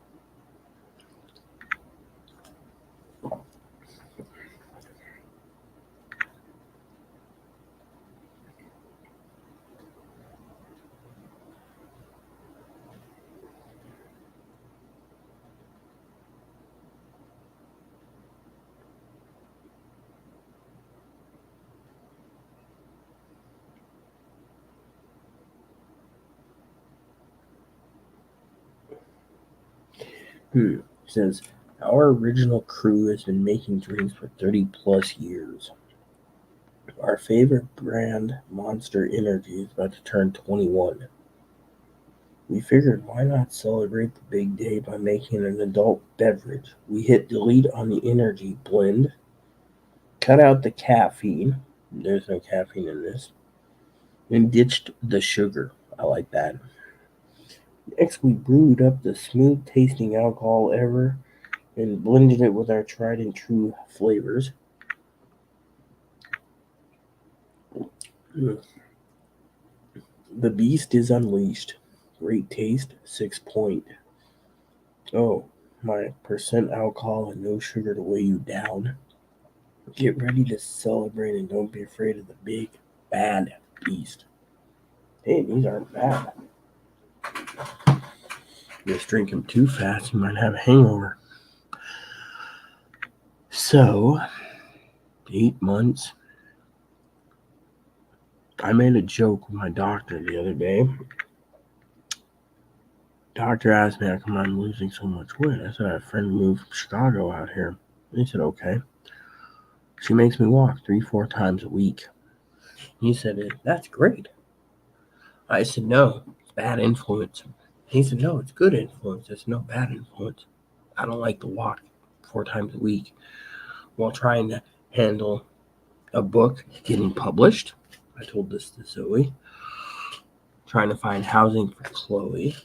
It says, our original crew has been making drinks for 30 plus years. Our favorite brand, Monster Energy, is about to turn 21. We figured why not celebrate the big day by making an adult beverage. We hit delete on the energy blend, cut out the caffeine. There's no caffeine in this. And ditched the sugar. I like that. Next, we brewed up the smooth tasting alcohol ever and blended it with our tried and true flavors. The beast is unleashed. Great taste, 6 point. Oh, my percent alcohol and no sugar to weigh you down. Get ready to celebrate and don't be afraid of the big bad beast. Hey, these aren't bad. Just drink them too fast, you might have a hangover. So, 8 months. I made a joke with my doctor the other day. Doctor asked me how come I'm losing so much weight. I said I have a friend moved from Chicago out here. He said, okay. She makes me walk 3-4 times a week. He said, that's great. I said, no, it's bad influence. He said, no, it's good influence. It's no bad influence. I don't like to walk 4 times a week while trying to handle a book getting published. I told this to Zoe. Trying to find housing for Chloe.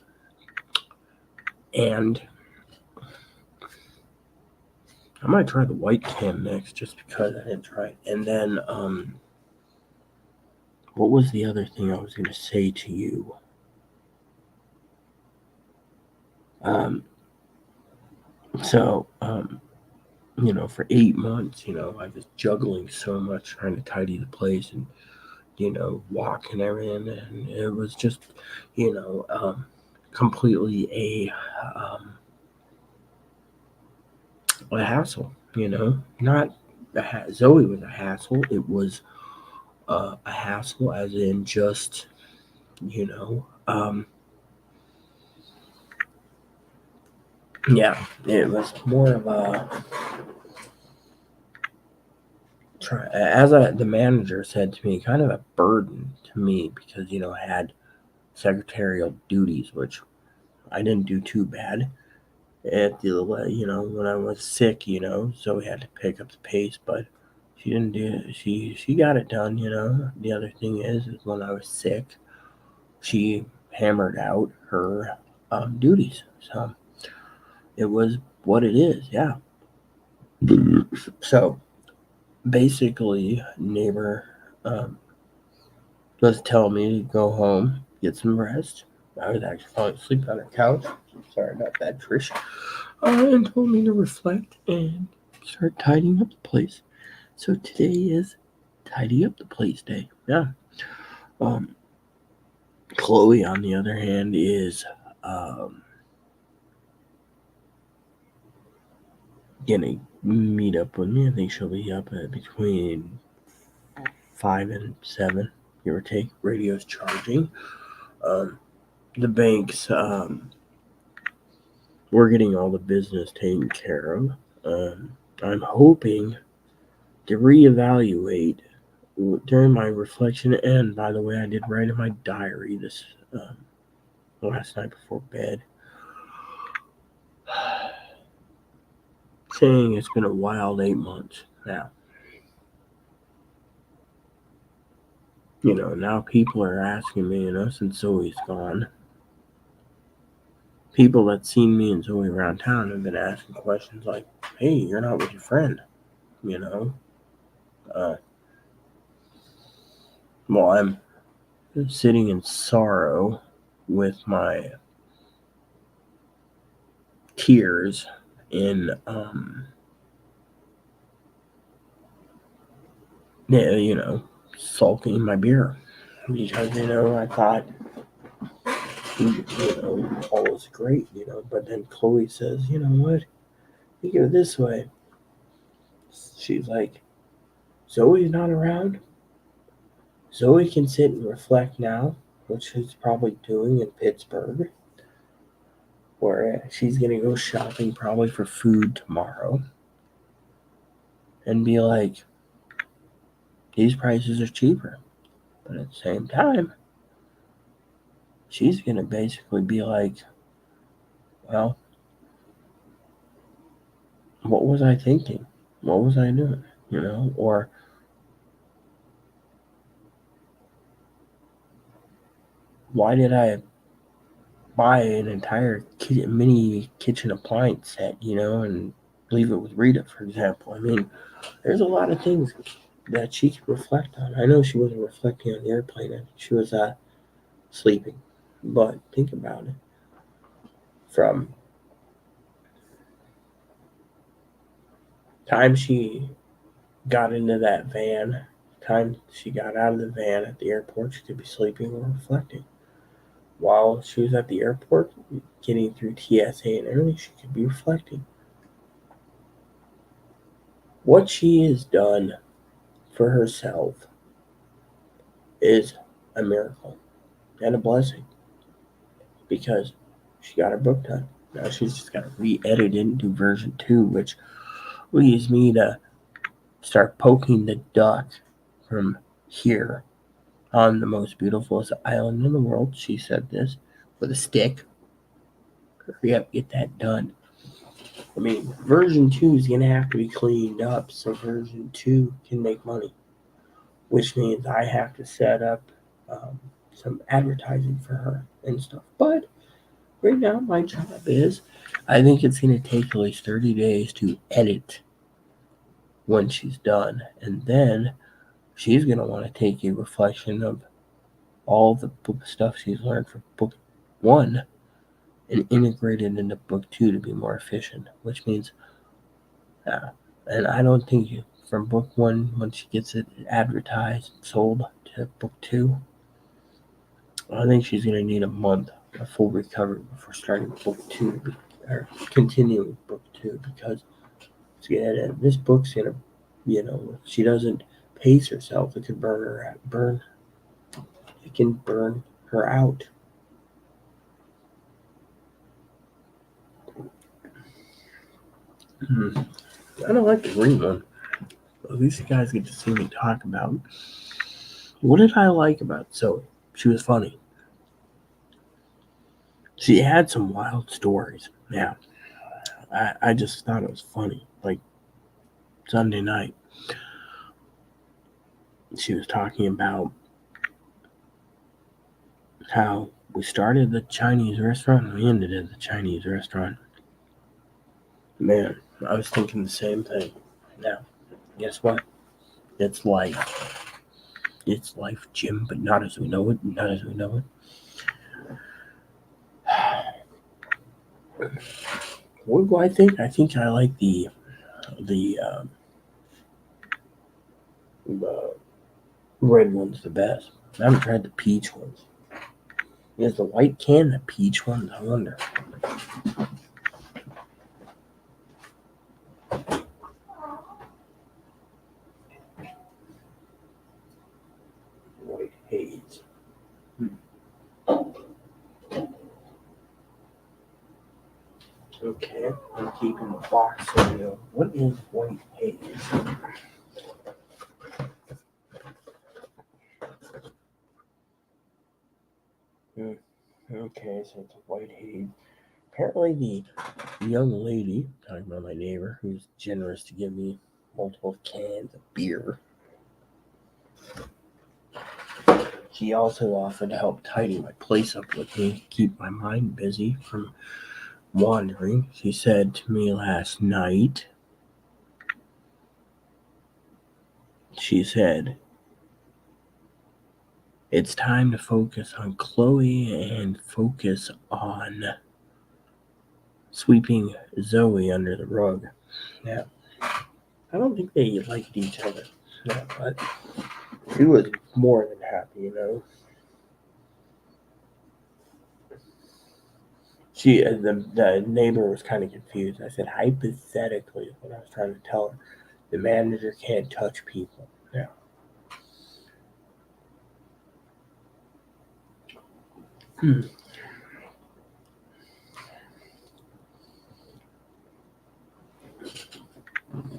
And I might try the white can next just because I didn't try it. And then, what was the other thing I was going to say to you? So, for 8 months, I was juggling so much trying to tidy the place and, walking everything. And it was just, completely a hassle, Not Zoe was a hassle. It was a hassle as in just, you know, yeah, it was more of a the manager said to me, kind of a burden to me because I had secretarial duties, which I didn't do too bad at the when I was sick, so we had to pick up the pace, but she didn't do she got it done. The other thing is when I was sick, she hammered out her duties, so it was what it is. Yeah. So basically, neighbor was telling me to go home, get some rest. I was actually falling asleep on her couch. Sorry about that, Trish. And told me to reflect and start tidying up the place. So today is tidy up the place day. Yeah. Chloe, on the other hand, is gonna meet up with me. I think she'll be up at between 5 and 7, give or take. Radio's charging. The banks, we're getting all the business taken care of. I'm hoping to reevaluate during my reflection. And by the way, I did write in my diary this last night before bed, saying it's been a wild 8 months now. Now people are asking me, since Zoe's gone, people that seen me and Zoe around town have been asking questions like, "Hey, you're not with your friend," Well, I'm sitting in sorrow with my tears in sulking my beer because I thought all was great, but then Chloe says, "You know what, you go this way." She's like, "Zoe's not around. Zoe can sit and reflect now," which she's probably doing in Pittsburgh, where she's gonna go shopping probably for food tomorrow and be like, "These prices are cheaper." But at the same time, she's going to basically be like, "Well, what was I thinking? What was I doing?" Or why did I buy an entire mini kitchen appliance set, and leave it with Rita, for example? I mean, there's a lot of things that she could reflect on. I know she wasn't reflecting on the airplane. She was sleeping. But think about it. From time she got into that van, time she got out of the van at the airport, she could be sleeping or reflecting. While she was at the airport, getting through TSA and everything, she could be reflecting. What she has done for herself is a miracle and a blessing because she got her book done. Now she's just got to re-edit it and do version 2, which leads me to start poking the duck from here on the most beautiful island in the world. She said this with a stick. Hurry up, get that done. I mean, version 2 is going to have to be cleaned up so version 2 can make money, which means I have to set up some advertising for her and stuff. But right now my job is, I think it's going to take at least 30 days to edit when she's done. And then she's going to want to take a reflection of all the book stuff she's learned from book 1 and integrate it into book 2 to be more efficient, which means, and I don't think from book 1, when she gets it advertised and sold, to book 2, I think she's going to need a month of full recovery before starting book 2, or continuing book 2, because this book's going to, if she doesn't pace herself, it can burn her out. I don't like the green one. At least you guys get to see me talk about what did I like about Zoe. She was funny. She had some wild stories. Yeah, I just thought it was funny. Like Sunday night, she was talking about how we started the Chinese restaurant and we ended at the Chinese restaurant. Man, I was thinking the same thing. Now, guess what? It's life. It's life, Jim, but not as we know it. Not as we know it. What do I think? I think I like the red ones the best. I haven't tried the peach ones. Is the white can the peach ones? I wonder. White haze. Okay, I'm keeping the box cereal. What is white haze? Okay, so it's a white haze. Apparently, the young lady, talking about my neighbor, who's generous to give me multiple cans of beer, she also offered to help tidy my place up with me, keep my mind busy from wandering. She said to me last night, she said, it's time to focus on Chloe and focus on sweeping Zoe under the rug. Yeah. I don't think they liked each other. Yeah, but she was more than happy, The neighbor was kind of confused. I said, hypothetically, is what I was trying to tell her. The manager can't touch people. Yeah.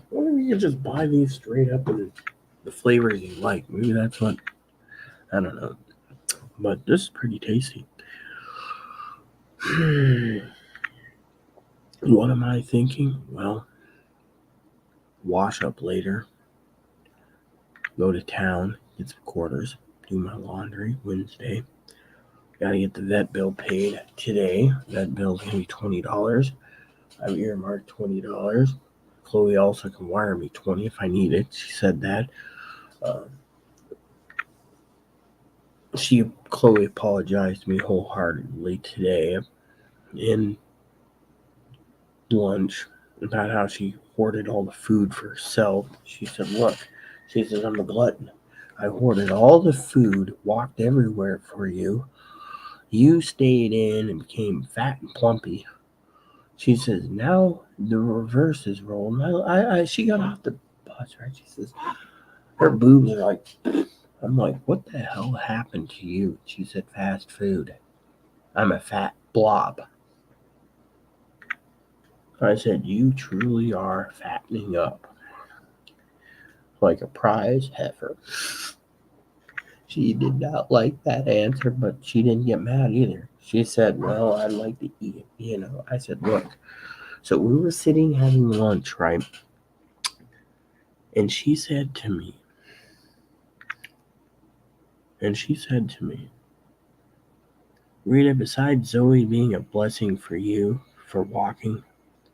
What if you could just buy these straight up in the flavors you like? Maybe that's what, I don't know. But this is pretty tasty. What am I thinking? Well, wash up later, go to town, get some quarters, do my laundry Wednesday. Gotta get the vet bill paid today. Vet bill's gonna be $20. I've earmarked $20. Chloe also can wire me $20 if I need it. She said that. Chloe apologized to me wholeheartedly today in lunch about how she hoarded all the food for herself. She said, look, she says, I'm a glutton. I hoarded all the food, walked everywhere for you. You stayed in and became fat and plumpy. She says, now the reverse is rolling. She got off the bus, right? She says, her boobs are like, I'm like, what the hell happened to you? She said, fast food. I'm a fat blob. I said, you truly are fattening up like a prize heifer. She did not like that answer, but she didn't get mad either. She said, well, I'd like to eat, I said, look. So we were sitting having lunch, right? And she said to me, Rita, besides Zoe being a blessing for you for walking,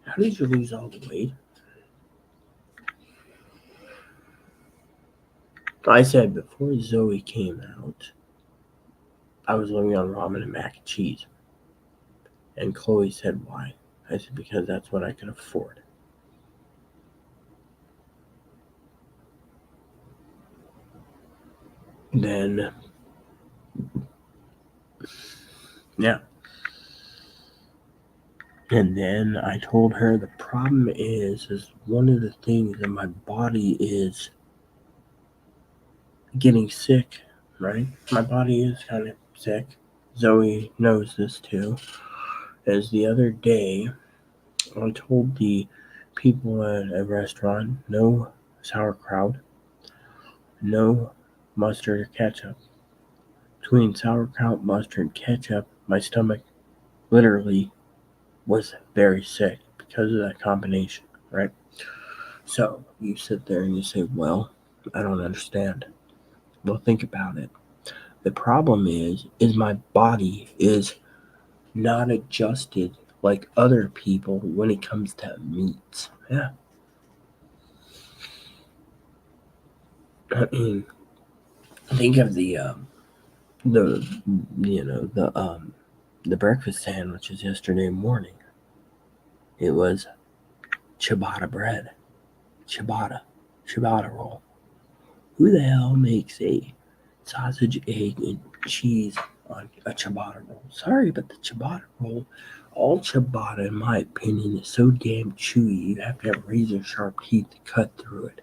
how did you lose all the weight? I said before Zoe came out, I was living on ramen and mac and cheese. And Chloe said, why? I said, because that's what I could afford. Then, yeah. And then I told her the problem is one of the things that my body is getting sick, right? My body is kind of sick. Zoe knows this too. As the other day, I told the people at a restaurant, no sauerkraut, no mustard or ketchup. Between sauerkraut, mustard, ketchup, my stomach literally was very sick because of that combination, right? So you sit there and you say, well, I don't understand. Well, think about it. The problem is my body is not adjusted like other people when it comes to meats. Yeah. I mean, think of the you know the breakfast sandwiches yesterday morning. It was ciabatta bread, ciabatta roll. Who the hell makes a sausage, egg, and cheese on a ciabatta roll? Sorry, but the ciabatta roll, all ciabatta, in my opinion, is so damn chewy. You have to have razor sharp teeth to cut through it.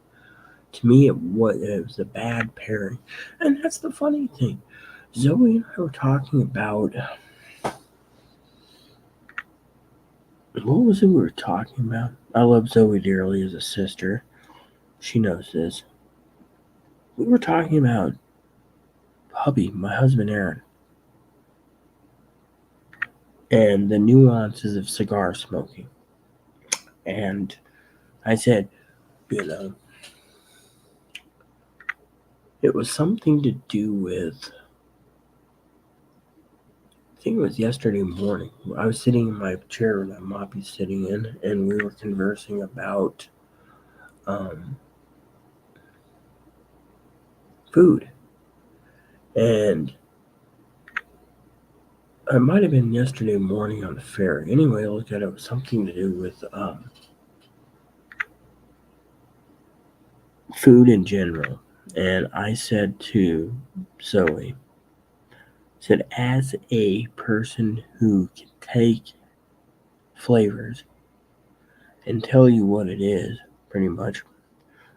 To me, it was a bad pairing, and that's the funny thing. Zoe and I were talking about what was it we were talking about? I love Zoe dearly as a sister. She knows this. We were talking about hubby, my husband Aaron, and the nuances of cigar smoking. And I said, you know, it was something to do with, I think it was yesterday morning. I was sitting in my chair that Moppy's sitting in, and we were conversing about um, food. And it might have been yesterday morning on the ferry. Anyway, I looked at it, it was something to do with food in general. And I said to Zoe, said, as a person who can take flavors and tell you what it is, pretty much,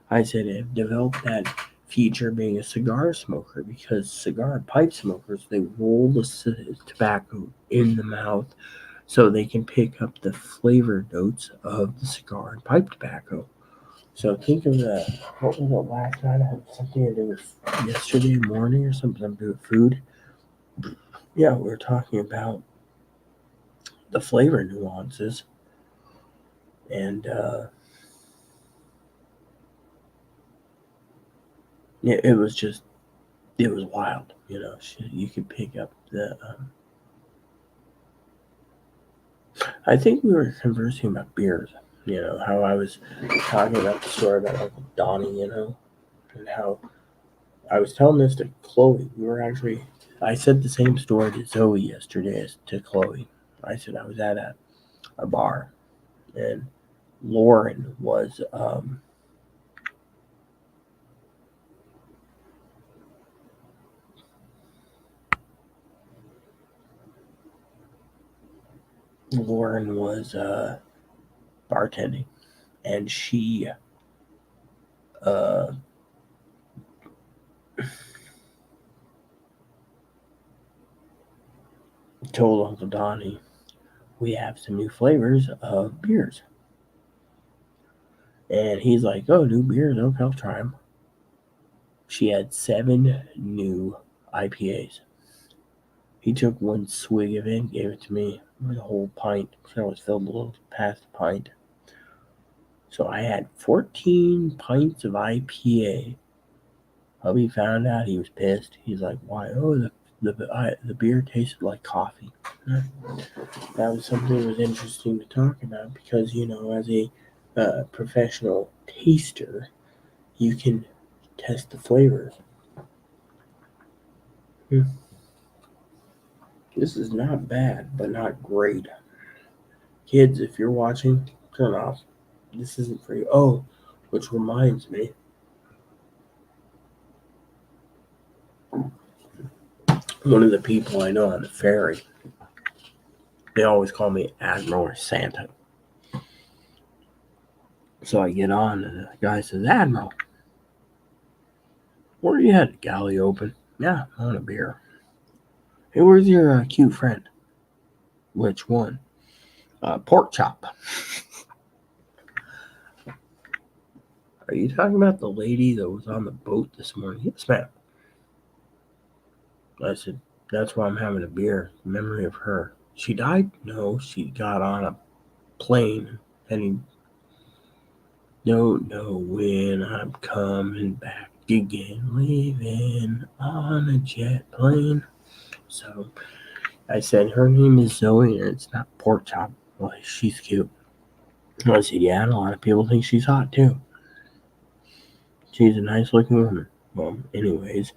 I said, I've developed that feature being a cigar smoker because cigar pipe smokers, they roll the tobacco in the mouth so they can pick up the flavor notes of the cigar and pipe tobacco. So think of what was it last night? I had something to do with yesterday morning or something to do with food. Yeah, we were talking about the flavor nuances, and it was just, it was wild. You could pick up the. I think we were conversing about beers. How I was talking about the story about Uncle Donnie. And how I was telling this to Chloe. I said the same story to Zoe yesterday as to Chloe. I said I was at a bar, and Lauren was bartending, and she uh, told Uncle Donnie, we have some new flavors of beers. And he's like, oh, new beers? Okay, I'll try them. She had 7 new IPAs. He took one swig of it, gave it to me. It was a whole pint. So it was filled a little past the pint. So I had 14 pints of IPA. Hubby found out, he was pissed. He's like, why? Oh, the beer tasted like coffee. That was something that was interesting to talk about because, as a professional taster, you can test the flavors. This is not bad, but not great. Kids, if you're watching, turn off. This isn't for you. Oh, which reminds me, one of the people I know on the ferry, they always call me Admiral or Santa. So I get on, and the guy says, Admiral, where are you headed? Galley open. Yeah, I want a beer. Hey, where's your cute friend? Which one? Pork chop. Are you talking about the lady that was on the boat this morning? Yes, ma'am. I said, that's why I'm having a beer in memory of her. She died? No, she got on a plane and don't know when I'm coming back again, leaving on a jet plane. So I said, her name is Zoe, and it's not pork chop. Well, she's cute. I said, yeah, and a lot of people think she's hot too. She's a nice looking woman. Well, anyways,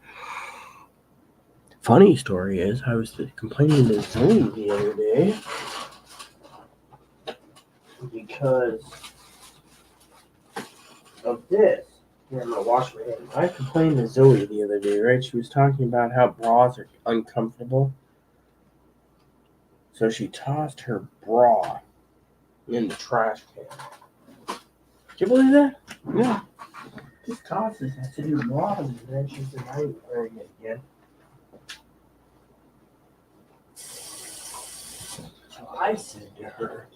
funny story is I was complaining to Zoe the other day because of this. Here, I'm gonna wash my hands. I complained to Zoe the other day, right? She was talking about how bras are uncomfortable. So she tossed her bra in the trash can. Can you believe that? Yeah. Just tosses that to do bras, and then she said, I ain't wearing it again. So I said to her,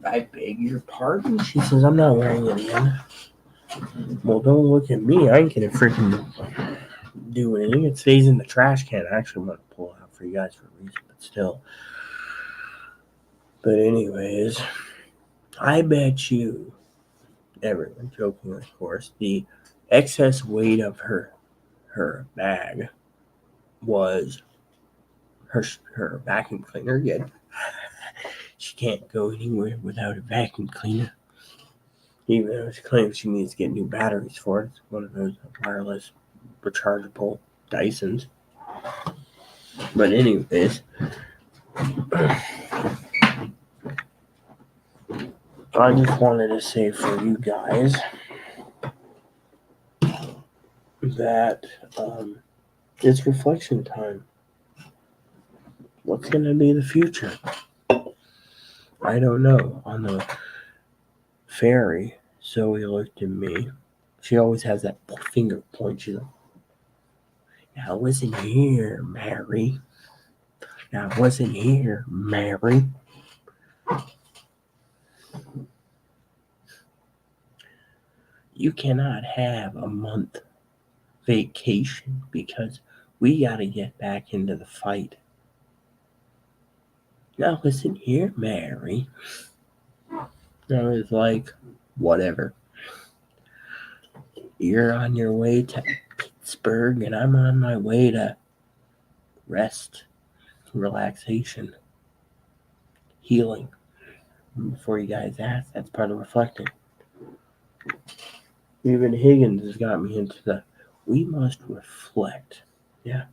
I beg your pardon? She says, I'm not wearing it again. Well, don't look at me. I ain't gonna freaking do anything. It stays in the trash can. I actually want to pull it out for you guys for a reason, but still. But anyways, I bet you, everyone joking of course, the excess weight of her bag was her vacuum cleaner. Yet she can't go anywhere without a vacuum cleaner. Even though she claims she needs to get new batteries for it. It's one of those wireless rechargeable Dysons. But anyways, I just wanted to say for you guys that it's reflection time. What's going to be the future? I don't know. On the ferry, Zoe looked at me. She always has that finger point. She's like, now listen here, Mary. Now listen here, Mary. You cannot have a month vacation because we got to get back into the fight. Now listen here, Mary. I was like, whatever. You're on your way to Pittsburgh, and I'm on my way to rest, relaxation, healing. Before you guys ask, that's part of reflecting. Even Higgins has got me into the we must reflect. Yeah.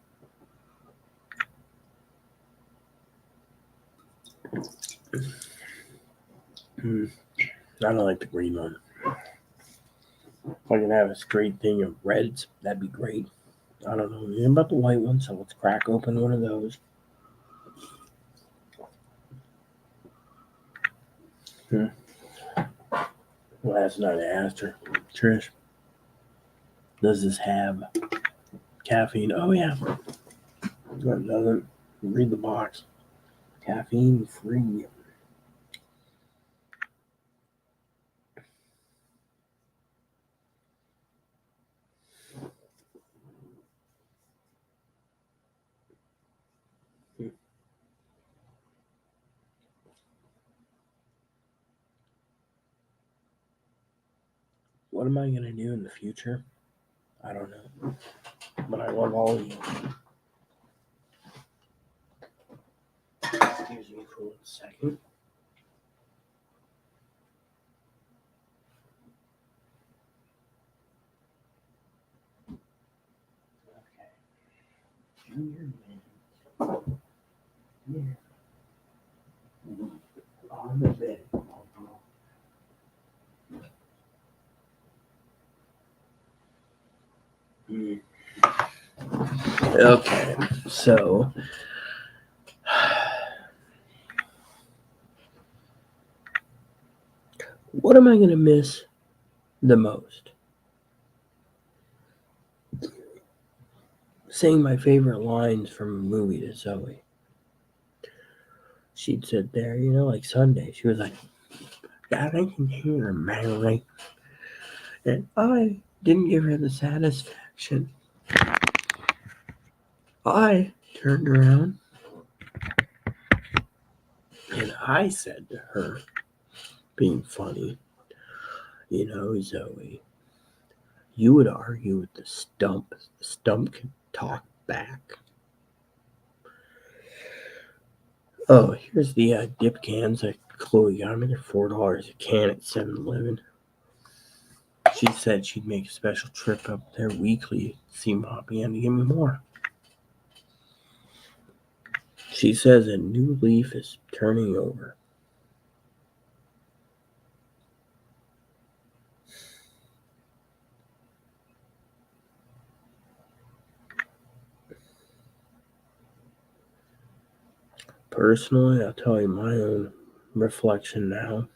I don't like the green one. If I can have a straight thing of reds, that'd be great. I don't know anything about the white one, so let's crack open one of those. Last night I asked her, Trish, does this have caffeine? Oh, yeah. No, it doesn't. Read the box. Caffeine free. What am I going to do in the future? I don't know. But I love all of you. Excuse me for 1 second. Okay. Junior man. Here. On the bed. Okay, so what am I going to miss the most? Saying my favorite lines from a movie to Zoe. She'd sit there, like Sunday. She was like, God, I can hear Mary. And I didn't give her the satisfaction. I turned around and I said to her, being funny, Zoe, you would argue with the stump. The stump can talk back. Oh, here's the dip cans that Chloe got me. They're $4 a can at 7-Eleven. She said she'd make a special trip up there weekly to see Moppy and to give me more. She says a new leaf is turning over. Personally, I'll tell you my own reflection now.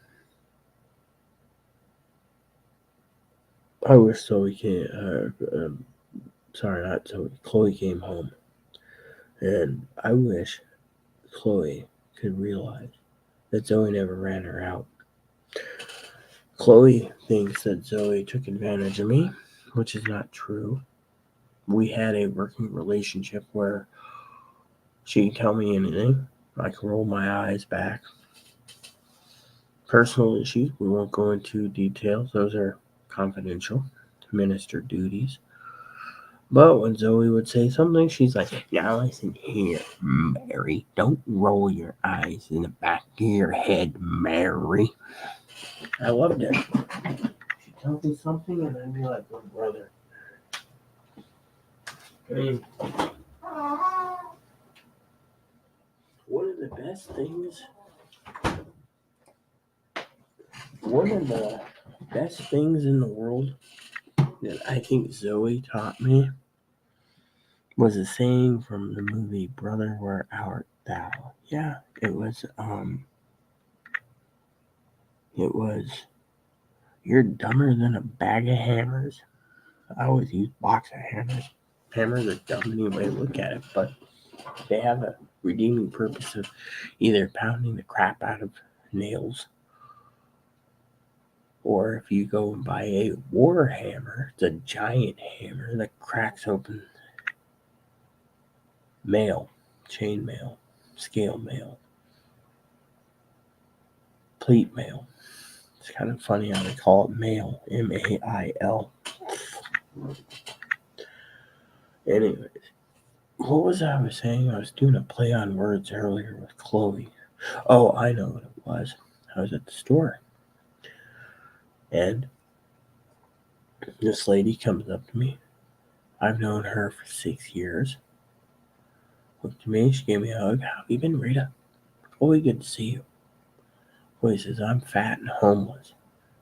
I wish Chloe came home. And I wish Chloe could realize that Zoe never ran her out. Chloe thinks that Zoe took advantage of me, which is not true. We had a working relationship where she could tell me anything. I could roll my eyes back. Personal issues, we won't go into details. Those are confidential minister duties. But when Zoe would say something, she's like, now listen here, Mary. Don't roll your eyes in the back of your head, Mary. I loved it. She'd tell me something and I'd be like, oh, brother. I mean, one of the best things in the world that I think Zoe taught me was a saying from the movie Brother, Where Art Thou? Yeah, it was, you're dumber than a bag of hammers. I always use box of hammers. Hammers are dumb any way to look at it, but they have a redeeming purpose of either pounding the crap out of nails, or if you go and buy a war hammer, it's a giant hammer that cracks open mail, chain mail, scale mail, plate mail. It's kind of funny how they call it mail, M-A-I-L. Anyways, what was I was saying? I was doing a play on words earlier with Chloe. Oh, I know what it was. I was at the store, and this lady comes up to me. I've known her for 6 years. Looked at me, she gave me a hug. How have you been, Rita? Chloe, good to see you. Chloe says, I'm fat and homeless.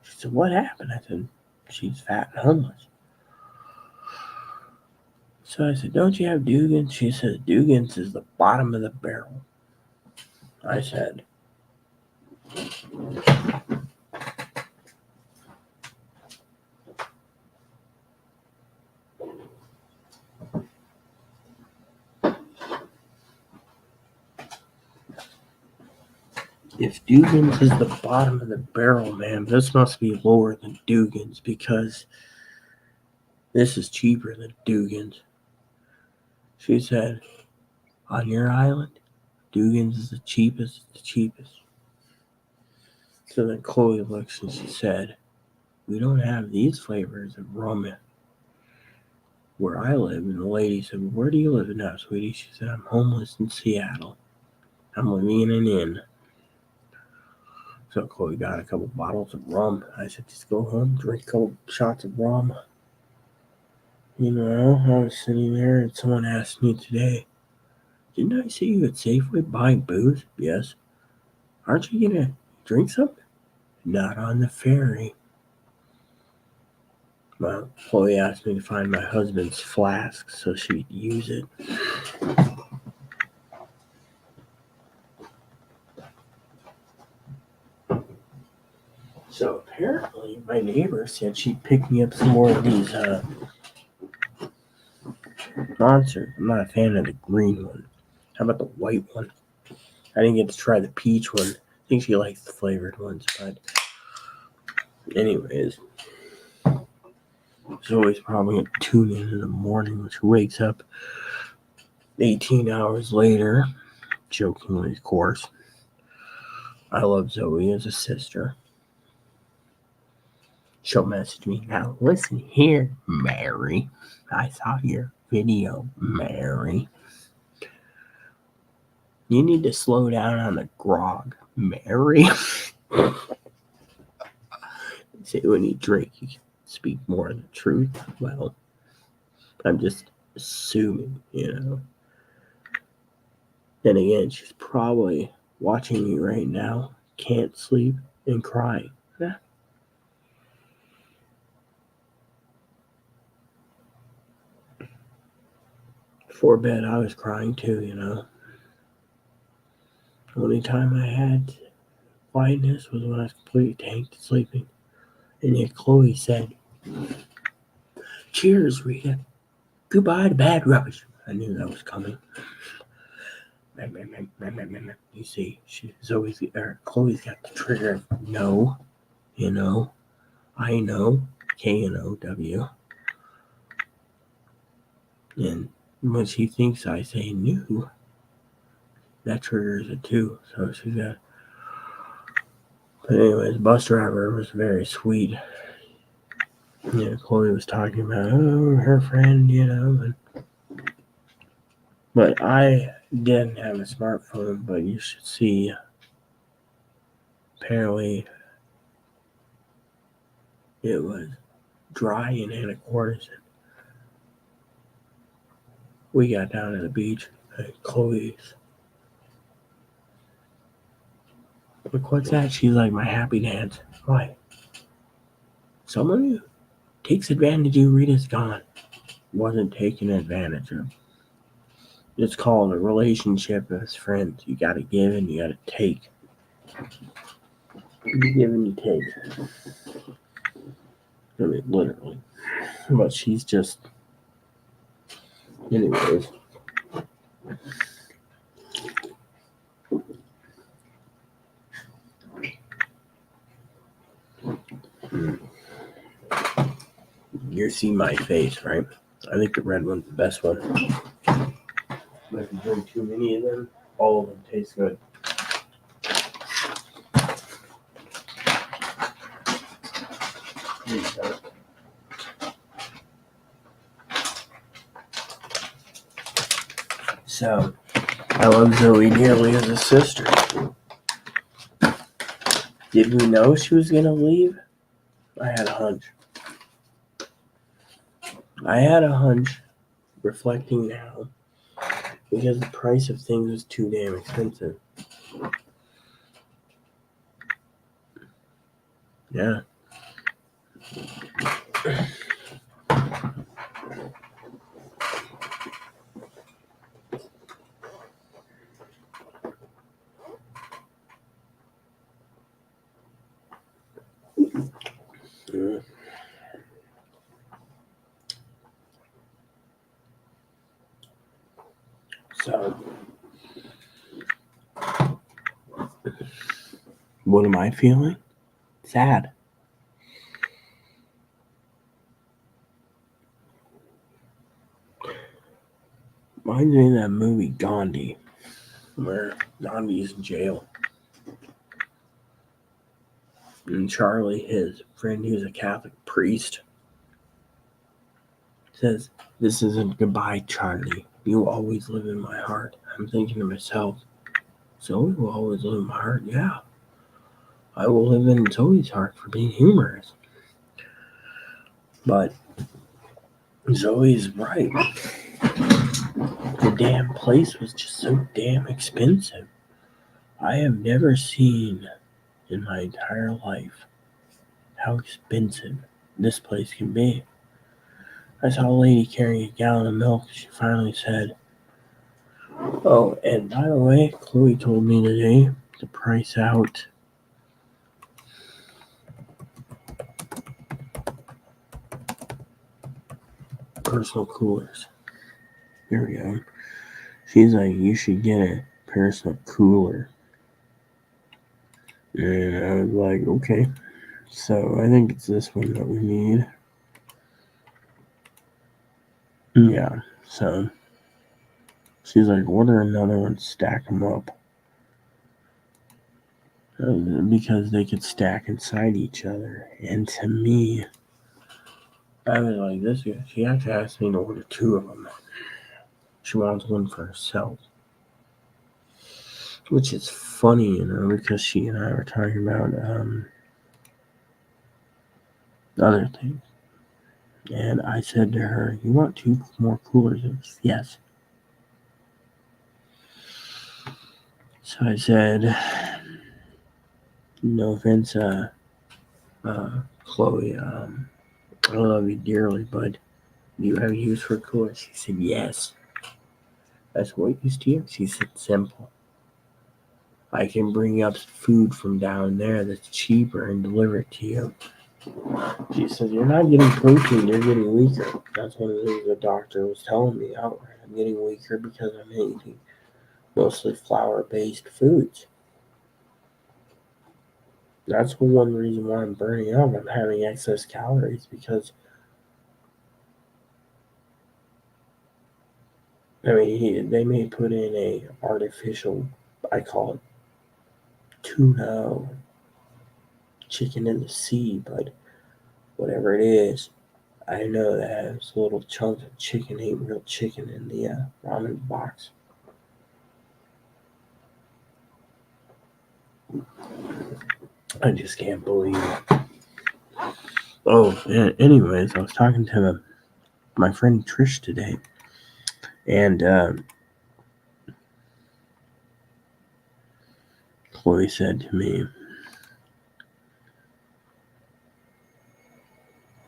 She said, what happened? I said, she's fat and homeless. So I said, don't you have Dugans? She says, Dugans is the bottom of the barrel. I said, if Dugans is the bottom of the barrel, man, this must be lower than Dugans because this is cheaper than Dugans. She said, on your island, Dugans is the cheapest. So then Chloe looks and she said, we don't have these flavors of rum where I live. And the lady said, where do you live now, sweetie? She said, I'm homeless in Seattle. I'm leaning in. So Chloe got a couple bottles of rum. I said, just go home, drink a couple shots of rum. I was sitting there and someone asked me today, didn't I see you at Safeway buying booze? Yes. Aren't you going to drink some? Not on the ferry. Well, Chloe asked me to find my husband's flask so she'd use it. So apparently my neighbor said she'd pick me up some more of these Monsters. I'm not a fan of the green one. How about the white one? I didn't get to try the peach one. I think she likes the flavored ones, but anyways. Zoe's probably going to tune in the morning when she wakes up 18 hours later. Jokingly, of course. I love Zoe as a sister. She'll message me, now listen here, Mary. I saw your video, Mary. You need to slow down on the grog, Mary. Say when you drink, you can speak more of the truth. Well, I'm just assuming, Then again, she's probably watching me right now, can't sleep, and crying. Yeah. Before bed, I was crying too, The only time I had quietness was when I was completely tanked sleeping. And yet Chloe said, cheers, Rita. Goodbye to bad rubbish. I knew that was coming. You see, Chloe's got the trigger of no, I know, K-N-O-W. And when she thinks I say new, that triggers it too. So she's got. But anyways, the bus driver was very sweet. Chloe was talking about her friend, but I didn't have a smartphone. But you should see. Apparently, it was dry in Anacortes. We got down to the beach at Chloe's. Look, what's that? She's like, my happy dance. Why? Someone who takes advantage of Rita's gone. Wasn't taken advantage of. It's called a relationship as friends. You gotta give and you gotta take. You give and you take. I mean, literally. But she's just. Anyways. You see my face, right? I think the red one's the best one. But if you drink too many of them, all of them taste good. So, I love Zoe dearly as a sister. Did we know she was going to leave? I had a hunch, reflecting now, because the price of things was too damn expensive. Yeah. So, what am I feeling? Sad. Reminds me of that movie Gandhi, where Gandhi's in jail. And Charlie, his friend who's a Catholic priest, says, this isn't goodbye, Charlie. You always live in my heart. I'm thinking to myself, Zoe will always live in my heart. Yeah, I will live in Zoe's heart for being humorous. But Zoe's right. The damn place was just so damn expensive. I have never seen in my entire life how expensive this place can be. I saw a lady carrying a gallon of milk. She finally said, "Oh, and by the way, Chloe told me today to price out personal coolers." Here we go. She's like, "You should get a personal cooler." And I was like, okay. So I think it's this one that we need. Yeah, so she's like, order another one, stack them up. Because they could stack inside each other. And to me, I was like, this. She actually asked me to order 2 of them. She wants one for herself. Which is funny, because she and I were talking about other things. And I said to her, "You want 2 more coolers?" Yes. So I said, "No offense, Chloe, I love you dearly, but do you have use for coolers?" She said, "Yes." That's what use to you? She said, "Simple. I can bring up food from down there that's cheaper and deliver it to you." She says, "You're not getting protein, you're getting weaker." That's one of the things the doctor was telling me outright. I'm getting weaker because I'm eating mostly flour-based foods. That's one reason why I'm burning out. I'm having excess calories because, I mean, they may put in a artificial, I call it tuna chicken in the sea, but whatever it is, I know that those little chunks of chicken ain't real chicken in the ramen box. I just can't believe it. Oh, anyways, I was talking to my friend Trish today, and Chloe said to me,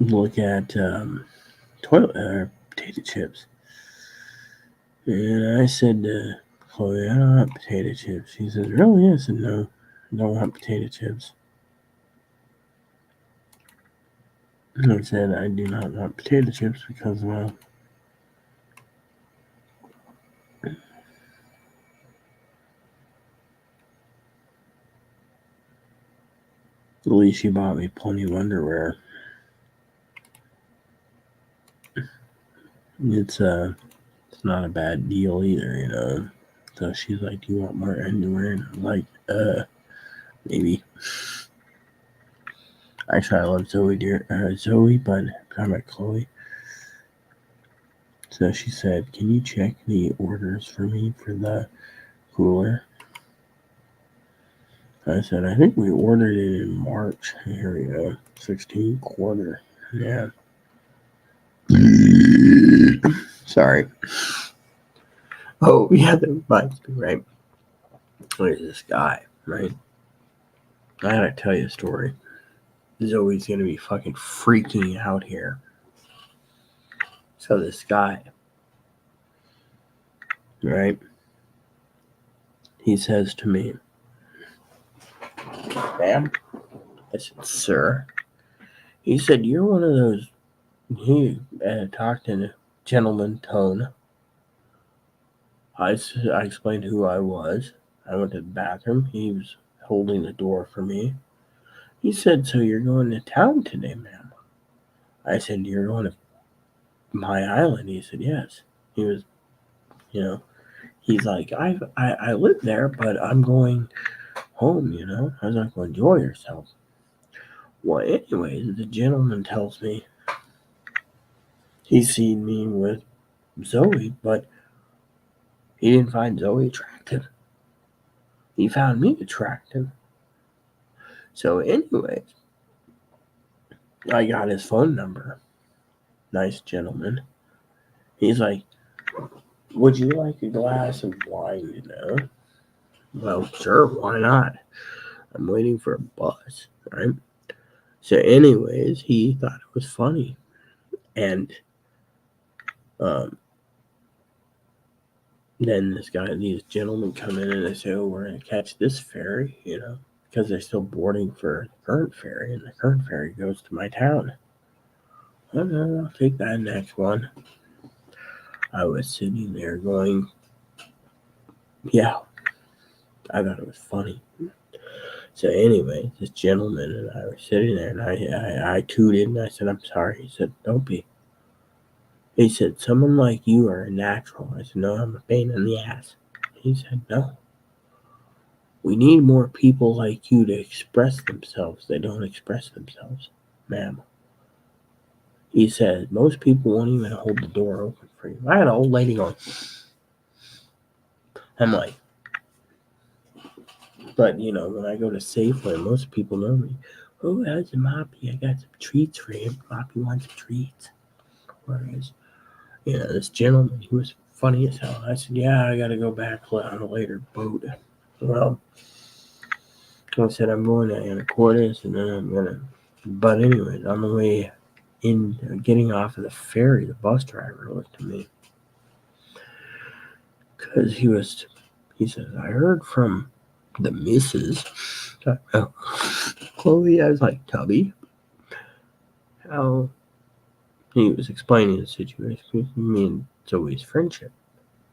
"Look at potato chips." And I said to Chloe, "I don't want potato chips." She says, "Really?" I said, "No, I don't want potato chips." And I said, "I do not want potato chips because, well, at least she bought me plenty of underwear. It's not a bad deal either. So she's like, "Do you want more underwear?" And I'm like, maybe." Actually, I love Zoe, but I'm talking about Chloe. So she said, "Can you check the orders for me for the cooler?" I said, "I think we ordered it in March." Here we go. 16 quarter. Yeah. Sorry. Oh, yeah, that reminds me, right? There's this guy, right? I gotta tell you a story. Zoe's gonna be fucking freaking out here. So this guy, right? He says to me, "Ma'am?" I said, "Sir?" He said, "You're one of those." He talked in a gentleman tone. I explained who I was. I went to the bathroom. He was holding the door for me. He said, "So you're going to town today, ma'am?" I said, "You're going to my island?" He said, "Yes." He was, he's like, I live there, but I'm going home. I was like, "Well, enjoy yourself." Well, anyways, the gentleman tells me he's seen me with Zoe, but he didn't find Zoe attractive. he found me attractive. So anyways, I got his phone number. Nice gentleman. He's like, would you like a glass of wine, Well, sure, why not? I'm waiting for a bus, right? So anyways, he thought it was funny. And then these gentlemen come in and they say, oh, we're going to catch this ferry, because they're still boarding for the current ferry, and the current ferry goes to my town. Okay, I'll take that next one. I was sitting there going, yeah, I thought it was funny. So anyway, this gentleman and I were sitting there, and I tooted, and I said, I'm sorry. He said, don't be. He said, someone like you are a natural. I said, no, I'm a pain in the ass. He said, no. We need more people like you to express themselves. They don't express themselves, ma'am. He said, most people won't even hold the door open for you. I had an old lady going. I'm like, but when I go to Safeway, most people know me. Oh, how's the Moppy? I got some treats for him. Moppy wants some treats. Whereas, this gentleman, he was funny as hell. I said, yeah, I got to go back on a later boat. Well, I said, I'm going to Anacortes, and then I'm going to... But anyways, on the way in, getting off of the ferry, the bus driver looked at me. Because he says, I heard from the missus, Chloe. I was like, Tubby, how... He was explaining the situation, me and Zoe's friendship.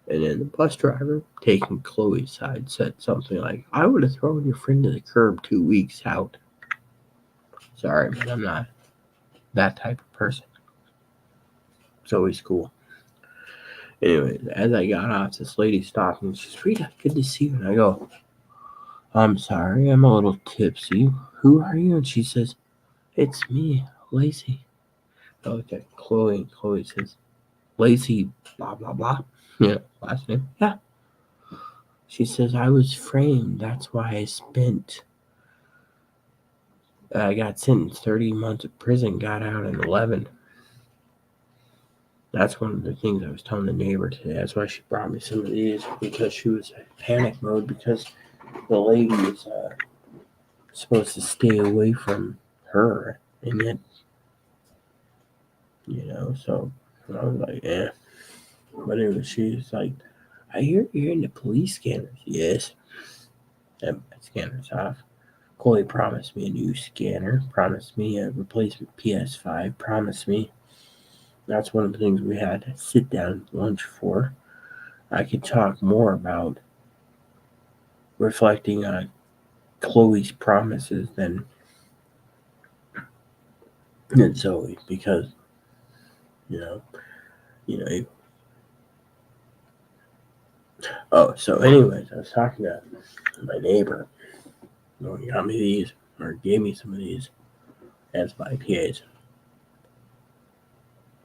And then the bus driver, taking Chloe's side, said something like, I would have thrown your friend to the curb 2 weeks out. Sorry, man, I'm not that type of person. Zoe's cool. Anyways, as I got off, this lady stopped me and she says, Rita, good to see you. And I go, I'm sorry, I'm a little tipsy. Who are you? And she says, it's me, Lacey. I looked at Chloe, and Chloe says, Lacey, blah, blah, blah. Yeah, last name. Yeah. She says, I was framed. That's why I got sentenced 30 months of prison, got out in 11. That's one of the things I was telling the neighbor today. That's why she brought me some of these, because she was in panic mode, because the lady is supposed to stay away from her, and yet, so I was like, yeah. But anyway, she's like, I hear you're into police scanners. Yes. And my scanner's off. Chloe promised me a new scanner, promised me a replacement PS5, promised me. That's one of the things we had to sit down lunch for. I could talk more about reflecting on Chloe's promises than Zoe, because so anyways, I was talking to my neighbor. He got me these, or gave me some of these as my PAs.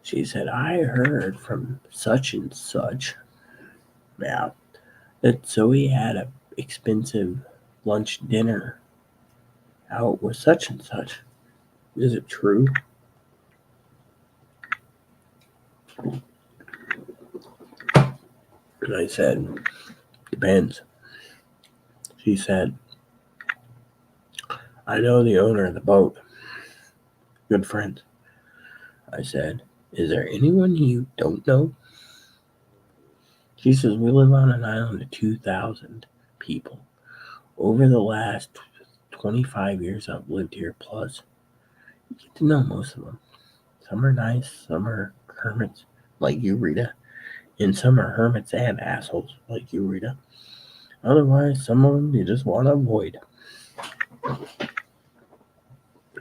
She said, I heard from such and such, yeah, that Zoe had an expensive lunch dinner out with such and such. Is it true? And I said, depends. She said, I know the owner of the boat. Good friends. I said, is there anyone you don't know? She says, we live on an island of 2,000 people. Over the last 25 years I've lived here plus, you get to know most of them. Some are nice, some are hermits, like you, Rita. And some are hermits and assholes, like you, Rita. Otherwise, some of them you just want to avoid.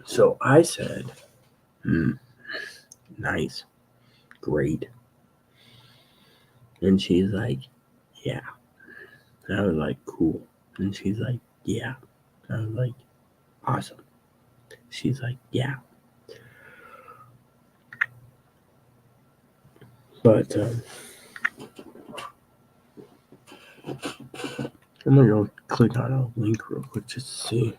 So I said, nice, great. And she's like, yeah. And I was like, cool. And she's like, yeah. I was like, awesome. She's like, yeah. But I'm gonna go click on a link real quick just to see.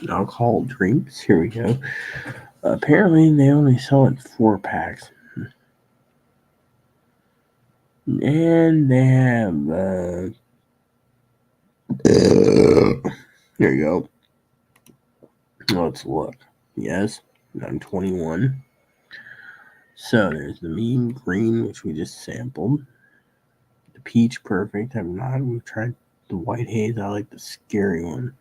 Alcohol drinks. Here we go. Apparently, they only sell it 4-packs. And they have. There you go. Let's look. Yes, I'm 21. So there's the mean green, which we just sampled. The peach perfect. I've not. We've tried the white haze. I like the scary one.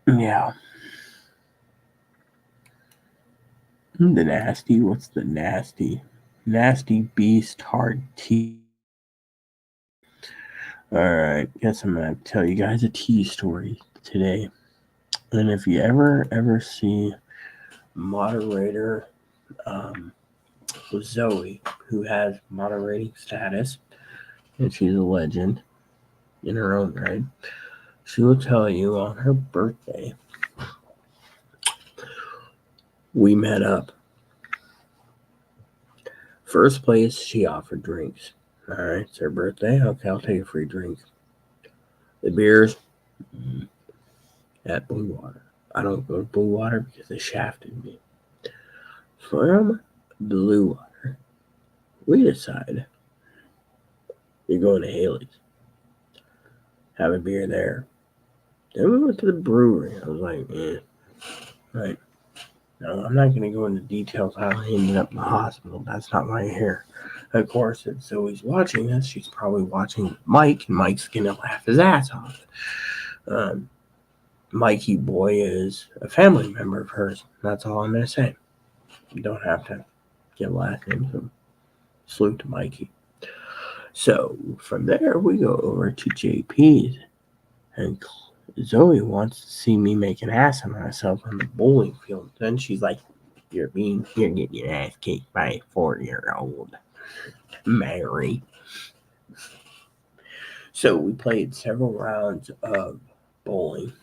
Yeah. The nasty. What's the nasty? Nasty Beast Hard Tea. Alright, guess I'm gonna tell you guys a tea story today. And if you ever see moderator Zoe, who has moderating status, and she's a legend in her own right, she will tell you on her birthday we met up. First place, she offered drinks. Alright, it's her birthday. Okay, I'll take a free drink. The beers at Blue Water. I don't go to Blue Water because they shafted me. From Blue Water, we decide you're going to Haley's. Have a beer there. Then we went to the brewery. I was like, right. No, I'm not going to go into details how I ended up in the hospital. That's not why you're here. Of course, if Zoe's watching this, she's probably watching Mike, and Mike's going to laugh his ass off. Mikey Boy is a family member of hers. That's all I'm going to say. You don't have to give last name. So salute to Mikey. So from there, we go over to JP's, and Zoe wants to see me make an ass of myself on the bowling field. Then she's like, you're getting your ass kicked by a 4-year-old, Mary. So we played several rounds of bowling.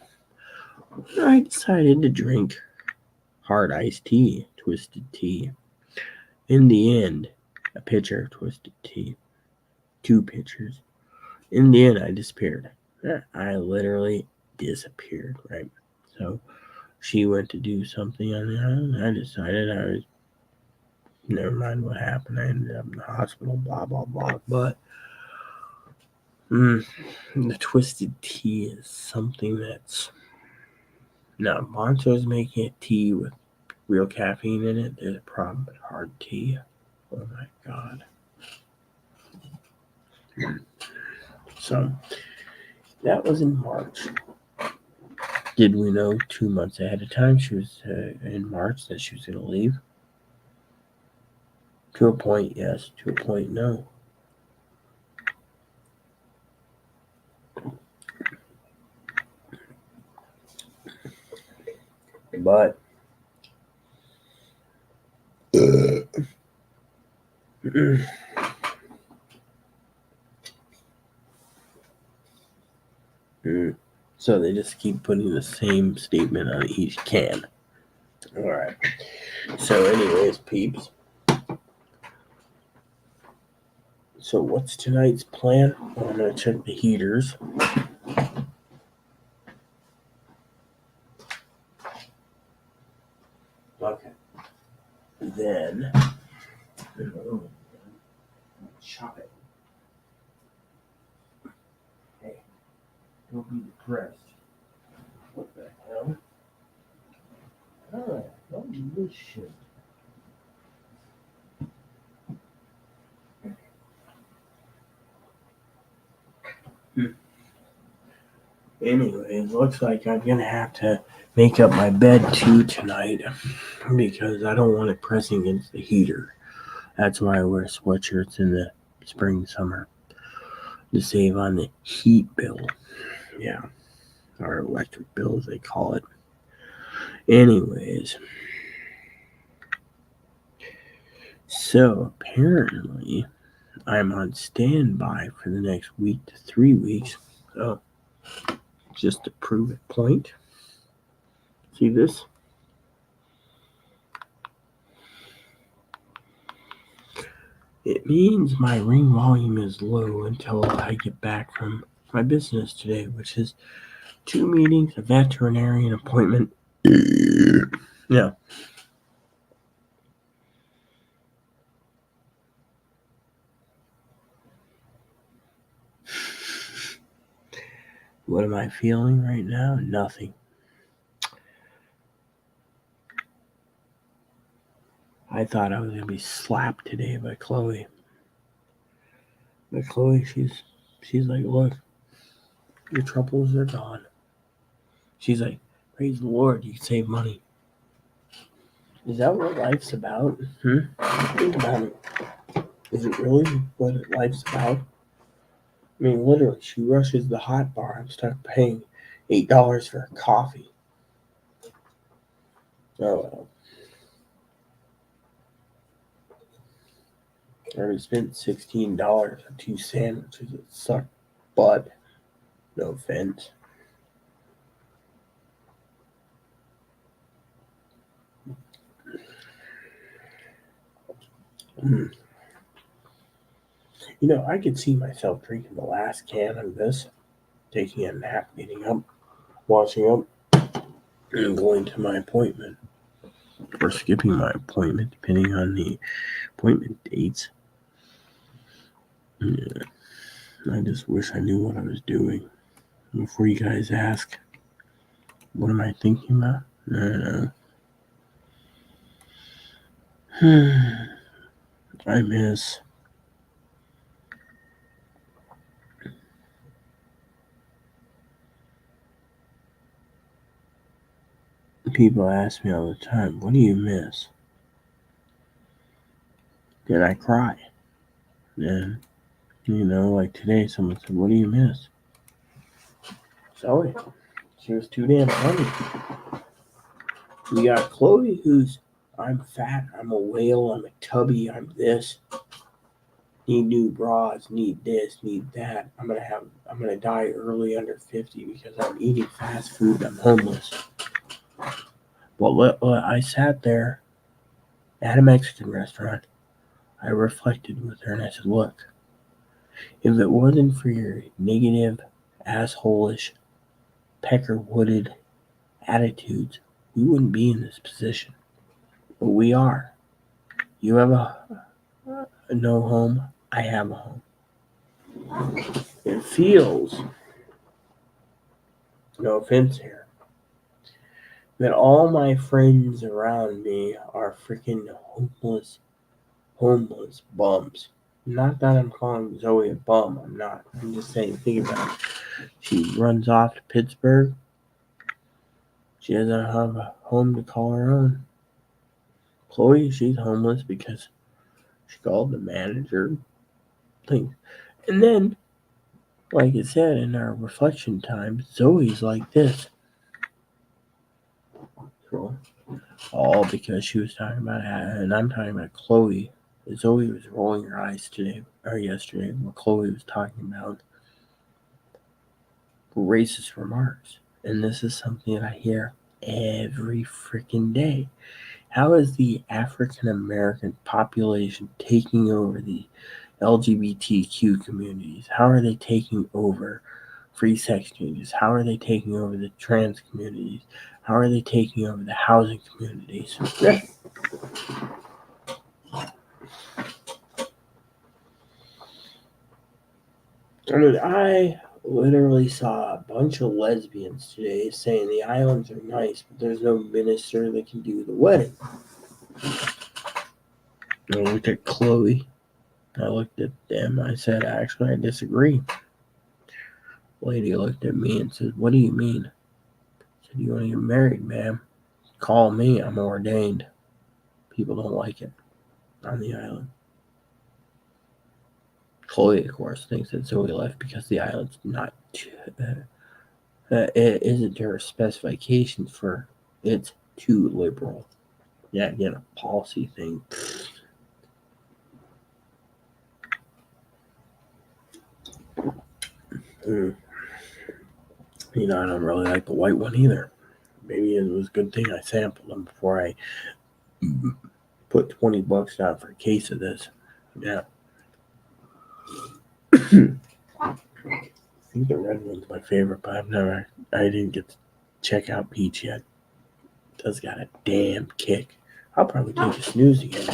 I decided to drink hard iced tea, twisted tea. In the end, a pitcher of twisted tea. 2 pitchers. In the end, I disappeared. I literally disappeared, right? So she went to do something on the island. I decided I was, never mind what happened. I ended up in the hospital, blah, blah, blah. But the twisted tea is something that's, now, Monster's making a tea with real caffeine in it. There's a problem with hard tea. Oh my God. So that was in March. Did we know 2 months ahead of time she was in March that she was going to leave? To a point, yes. To a point, no. But so they just keep putting the same statement on each can. All right. So, anyways, peeps. So, what's tonight's plan? Well, I'm going to check the heaters. Okay. Then, chop it. Hey, don't be depressed. What the hell? Alright, don't do this shit. Anyway, it looks like I'm gonna have to make up my bed too tonight because I don't want it pressing against the heater. That's why I wear sweatshirts in the spring, summer to save on the heat bill. Yeah, or electric bill as they call it. Anyways, so apparently I'm on standby for the next week to 3 weeks. So, just to prove a point. See this? It means my ring volume is low until I get back from my business today, which is 2 meetings, a veterinarian appointment. Yeah. What am I feeling right now? Nothing. I thought I was going to be slapped today by Chloe. But Chloe, she's like, look, your troubles are gone. She's like, praise the Lord, you can save money. Is that what life's about? Think about it. Is it really what life's about? I mean, literally, she rushes the hot bar and starts paying $8 for a coffee. Oh, I already spent $16 on 2 sandwiches that suck butt. No offense. You know, I could see myself drinking the last can of this, taking a nap, getting up, washing up, and going to my appointment. Or skipping my appointment, depending on the appointment dates. Yeah. I just wish I knew what I was doing. Before you guys ask, what am I thinking about? No. I miss people ask me all the time, what do you miss? Did I cry? And, like today, someone said, what do you miss? Zoe. She was too damn funny. We got Chloe, who's, I'm fat, I'm a whale, I'm a tubby, I'm this. Need new bras, need this, need that. I'm gonna die early under 50 because I'm eating fast food, I'm homeless. Well, I sat there at a Mexican restaurant. I reflected with her and I said, look, if it wasn't for your negative, asshole-ish, pecker-wooded attitudes, we wouldn't be in this position. But we are. You have a no home, I have a home. It feels, no offense here, that all my friends around me are freaking homeless bums. Not that I'm calling Zoe a bum, I'm not. I'm just saying, think about it. She runs off to Pittsburgh. She doesn't have a home to call her own. Chloe, she's homeless because she called the manager. Things. And then, like I said in our reflection time, Zoe's like this. So, all because she was talking about, and I'm talking about Chloe. Zoe was rolling her eyes today or yesterday when Chloe was talking about racist remarks. And this is something that I hear every freaking day. How is the African American population taking over the LGBTQ communities? How are they taking over free sex changes? How are they taking over the trans communities? How are they taking over the housing communities? I mean, I literally saw a bunch of lesbians today saying the islands are nice, but there's no minister that can do the wedding. I looked at Chloe. I looked at them. I said, actually, I disagree. Lady looked at me and said, what do you mean? I said, you want to get married, ma'am? Call me. I'm ordained. People don't like it on the island. Chloe, of course, thinks that Zoe left because the island's not it isn't her specifications for it's too liberal. Yeah, again, a policy thing. Mm. I don't really like the white one either. Maybe it was a good thing I sampled them before I put $20 down for a case of this. Yeah. I think the red one's my favorite, but I didn't get to check out peach yet. It does got a damn kick. I'll probably take a snooze again.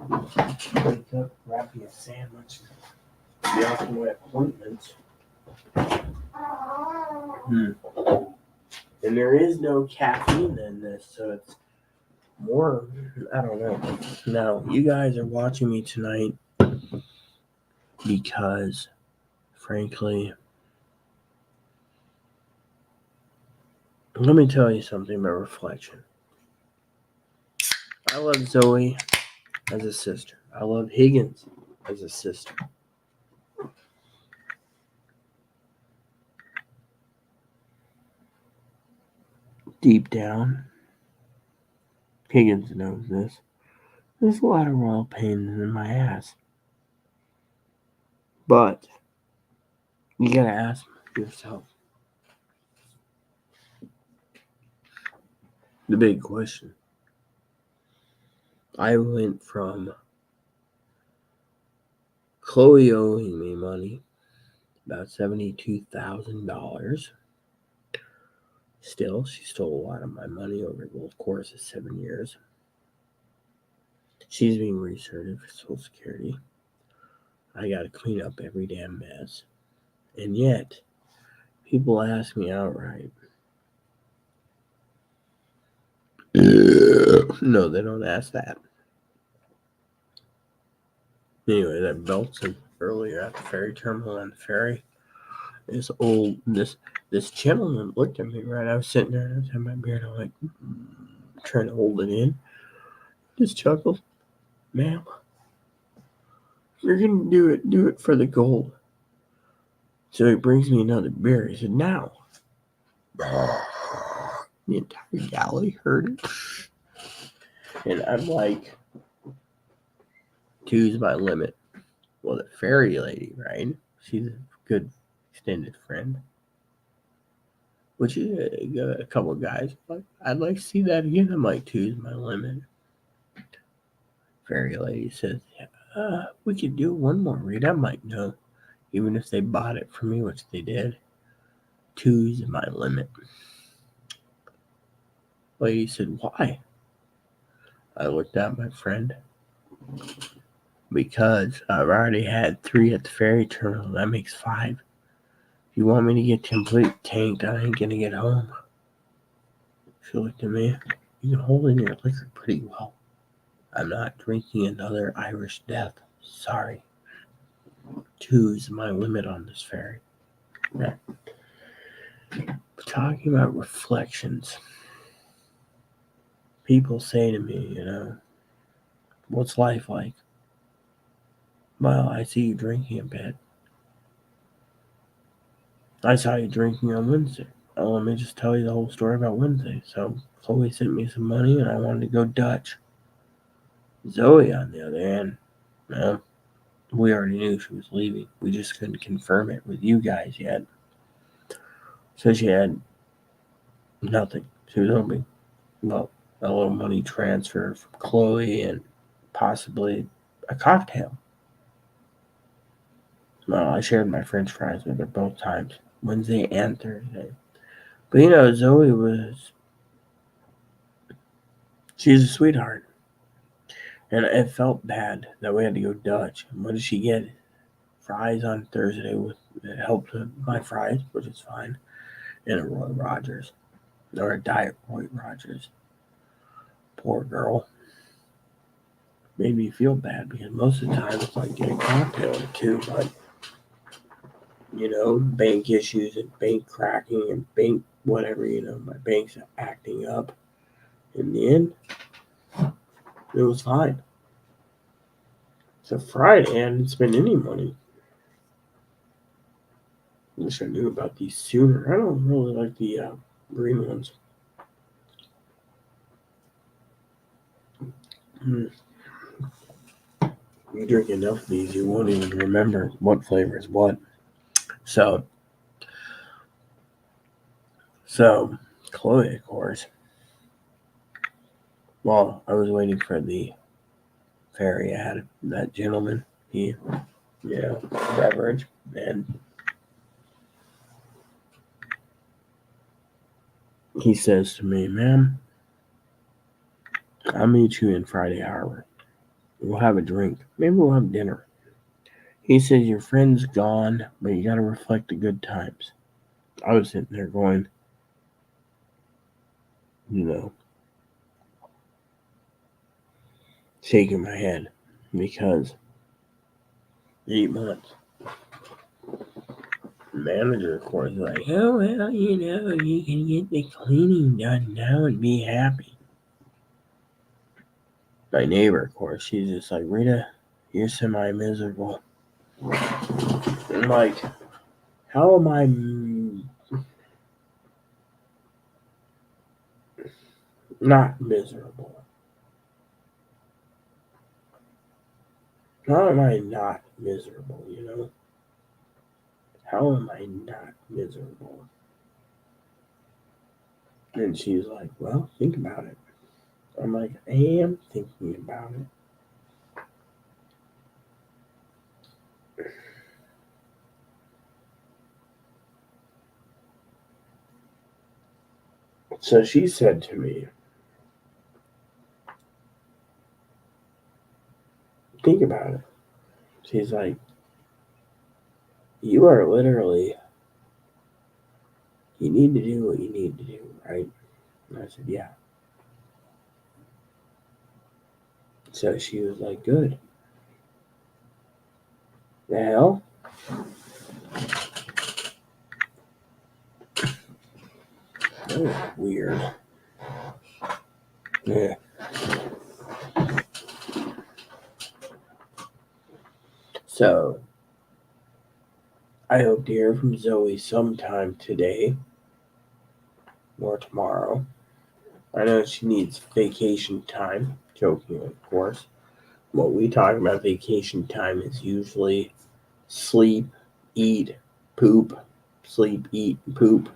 Wake up, grab me a sandwich, be off to my appointments. And there is no caffeine in this, so it's more, I don't know. Now, you guys are watching me tonight because, frankly, let me tell you something about reflection. I love Zoe as a sister. I love Higgins as a sister. Deep down, Higgins knows this. There's a lot of royal pains in my ass. But you gotta ask yourself the big question. I went from Chloe owing me money, about $72,000. Still, she stole a lot of my money over the course of 7 years. She's being recertified for Social Security. I gotta clean up every damn mess. And yet, people ask me outright. No, they don't ask that. Anyway, that Belton earlier at the ferry terminal on the ferry. This gentleman looked at me right. I was sitting there and I was having my beer and I'm like trying to hold it in. Just chuckled. Ma'am, if you're gonna do it for the gold. So he brings me another beer. He said, now. The entire galley heard it. And I'm like, two's my limit. Well, the fairy lady, right? She's a good extended friend. Which is a couple of guys. Like, I'd like to see that again. I'm like, two's my limit. Fairy lady says, we could do one more read. I'm like, no. Even if they bought it for me, which they did, two's my limit. Lady said, why? I looked at my friend. Because I've already had 3 at the ferry terminal. That makes 5. If you want me to get complete tanked, I ain't gonna get home. She looked at me. You can hold in your liquor pretty well. I'm not drinking another Irish death. Sorry. 2's my limit on this ferry. Now, talking about reflections. People say to me, what's life like? Well, I see you drinking a bit. I saw you drinking on Wednesday. Oh, let me just tell you the whole story about Wednesday. So, Chloe sent me some money and I wanted to go Dutch. Zoe, on the other hand, well, we already knew she was leaving. We just couldn't confirm it with you guys yet. So she had nothing. She was hoping, well, a little money transfer from Chloe and possibly a cocktail. Well, I shared my French fries with her both times, Wednesday and Thursday. But Zoe she's a sweetheart. And it felt bad that we had to go Dutch. And what did she get? Fries on Thursday it helped with my fries, which is fine. And a Roy Rogers. Or a Diet Roy Rogers. Poor girl. Made me feel bad because most of the time it's like getting a cocktail or 2, but bank issues and bank cracking and bank whatever, my bank's acting up. In the end, it was fine. So Friday, I didn't spend any money. I wish I knew about these sooner. I don't really like the green ones. You drink enough of these, you won't even remember what flavor is what. So, So, Chloe, of course, well, I was waiting for the ferry. I had that gentleman, beverage, and he says to me, "Ma'am, I'll meet you in Friday Harbor. We'll have a drink. Maybe we'll have dinner." He says, "Your friend's gone, but you gotta reflect the good times." I was sitting there going, you know, shaking my head because 8 months. The manager, of course, is like, "Oh, well, you can get the cleaning done now and be happy." My neighbor, of course, she's just like, "Rita, you're semi-miserable." I'm like, how am I not miserable? How am I not miserable, How am I not miserable? And she's like, "Well, think about it." I'm like, "I am thinking about it." So she said to me, "Think about it." She's like, "You are literally, you need to do what you need to do, right?" And I said, "Yeah." So she was like, "Good." The hell? That was weird. Yeah. So I hope to hear from Zoe sometime today or tomorrow. I know she needs vacation time. Joking, of course. What we talk about vacation time is usually sleep, eat, poop, sleep, eat, poop.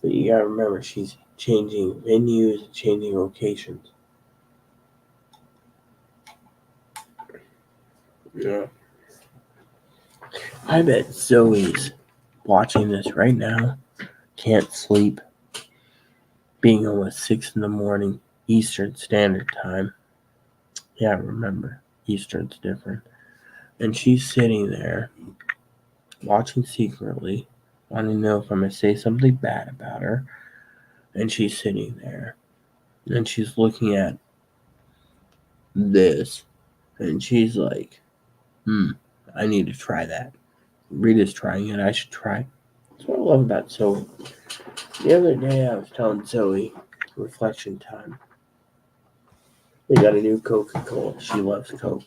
But you gotta remember, she's changing venues, changing locations. Yeah. I bet Zoe's watching this right now, can't sleep, being almost 6 in the morning, Eastern Standard Time. Yeah, remember, Eastern's different. And she's sitting there, watching secretly, wanting to know if I'm going to say something bad about her. And she's sitting there, and she's looking at this, and she's like, I need to try that. Rita's trying it, I should try. That's what I love about Zoe. The other day I was telling Zoe, reflection time. They got a new Coca-Cola. She loves Coke.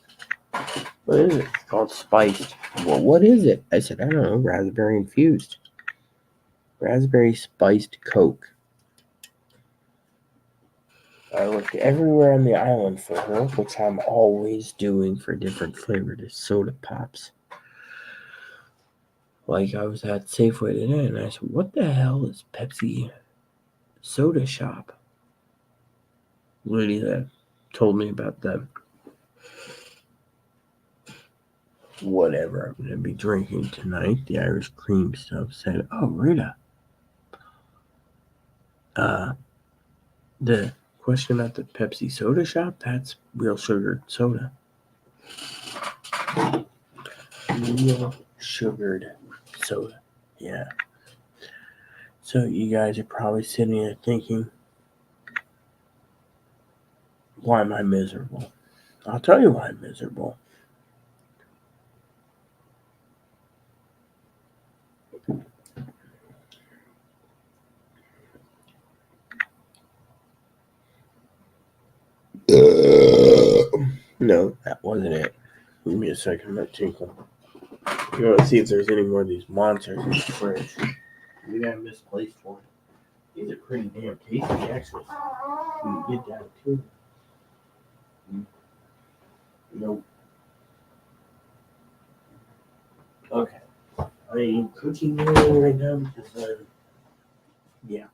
What is it? It's called spiced. Well, what is it? I said, I don't know, raspberry infused. Raspberry spiced Coke. I looked everywhere on the island for her, which I'm always doing for different flavored soda pops. Like I was at Safeway today and I said, what the hell is Pepsi Soda Shop? Lady that told me about the whatever I'm going to be drinking tonight, the Irish cream stuff, said, oh, Rita, the question about the Pepsi Soda Shop, that's real sugared soda. Real sugared soda. Yeah. So you guys are probably sitting there thinking, why am I miserable? I'll tell you why I'm miserable. No, that wasn't it. Give me a second, I'm gonna tinkle. You want to see if there's any more of these monsters in the fridge. Maybe I misplaced one. These are pretty damn tasty, actually. You can get down to them. Nope. Okay. I am cooking right now because I'm Yeah.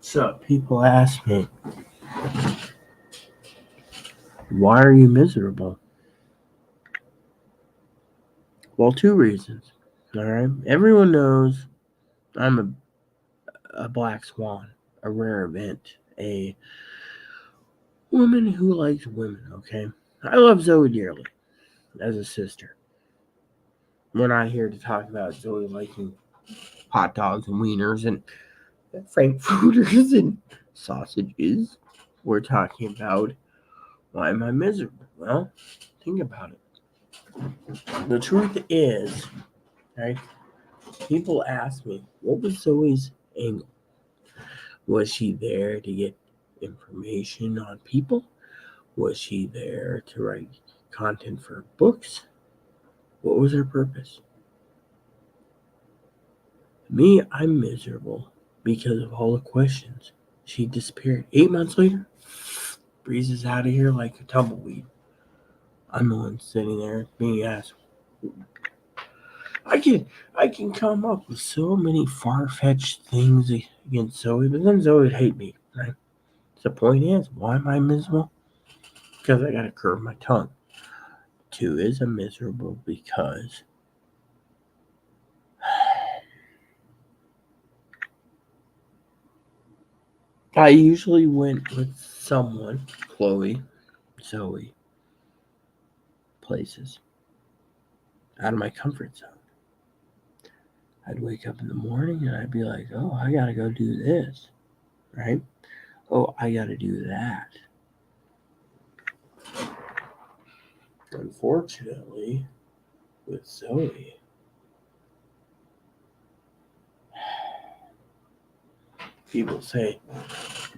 So people ask me, why are you miserable? Well, two reasons. All right. Everyone knows I'm a black swan, a rare event, a woman who likes women. Okay. I love Zoe dearly as a sister. We're not here to talk about Zoe liking hot dogs and wieners and frankfurters and sausages. We're talking about why am I miserable? Well, think about it. The truth is, right? People ask me, what was Zoe's angle? Was she there to get information on people? Was she there to write content for books? What was her purpose? Me, I'm miserable because of all the questions. She disappeared. 8 months later, breezes out of here like a tumbleweed. I'm the one sitting there being asked. I can come up with so many far-fetched things against Zoe, but then Zoe would hate me, right? The point is, why am I miserable? Because I gotta curve my tongue. Two is I'm miserable because I usually went with someone, Chloe, Zoe, places out of my comfort zone. I'd wake up in the morning and I'd be like, oh, I gotta go do this, right? Oh, I gotta do that. Unfortunately, with Zoe, people say,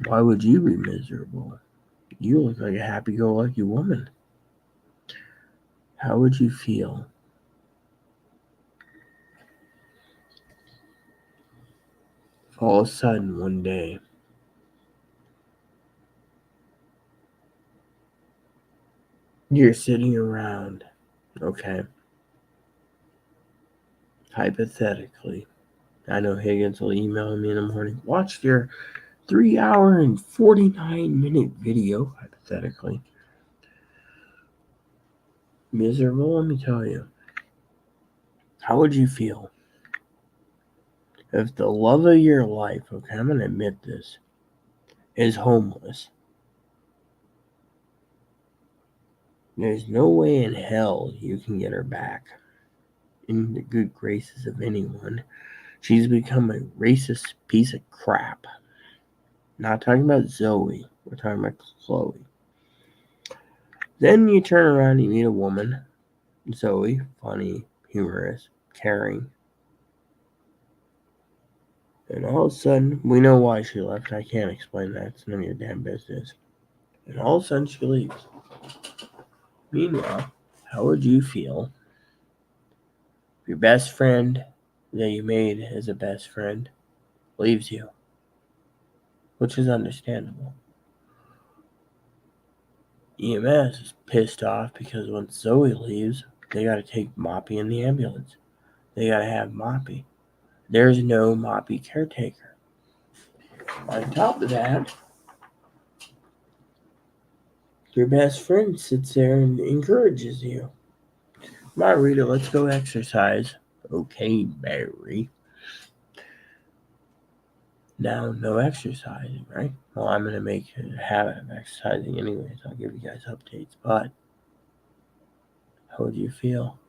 why would you be miserable? You look like a happy go lucky woman. How would you feel if all of a sudden one day you're sitting around, okay? Hypothetically, I know Higgins will email me in the morning. Watch your 3 hour and 49-minute video, hypothetically. Miserable, let me tell you. How would you feel if the love of your life, okay, I'm going to admit this, is homeless? There's no way in hell you can get her back in the good graces of anyone. She's become a racist piece of crap. Not talking about Zoe, we're talking about Chloe. Then you turn around and you meet a woman, Zoe, funny, humorous, caring. And all of a sudden, we know why she left. I can't explain that. It's none of your damn business. And all of a sudden, she leaves. Meanwhile, how would you feel if your best friend that you made as a best friend leaves you? Which is understandable. EMS is pissed off because when Zoe leaves, they gotta take Moppy in the ambulance. They gotta have Moppy. There's no Moppy caretaker. On top of that, your best friend sits there and encourages you. Come on, Rita, let's go exercise. Okay, Barry. Now, no exercising, right? Well, I'm going to make a habit of exercising anyways. I'll give you guys updates. But how would you feel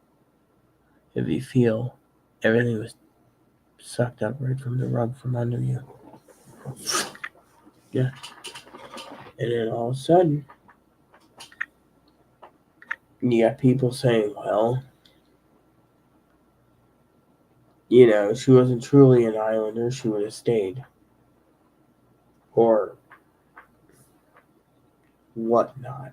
if you feel everything was sucked up right from the rug from under you? Yeah. And then all of a sudden, you got people saying, well, she wasn't truly an islander, she would have stayed. Or whatnot.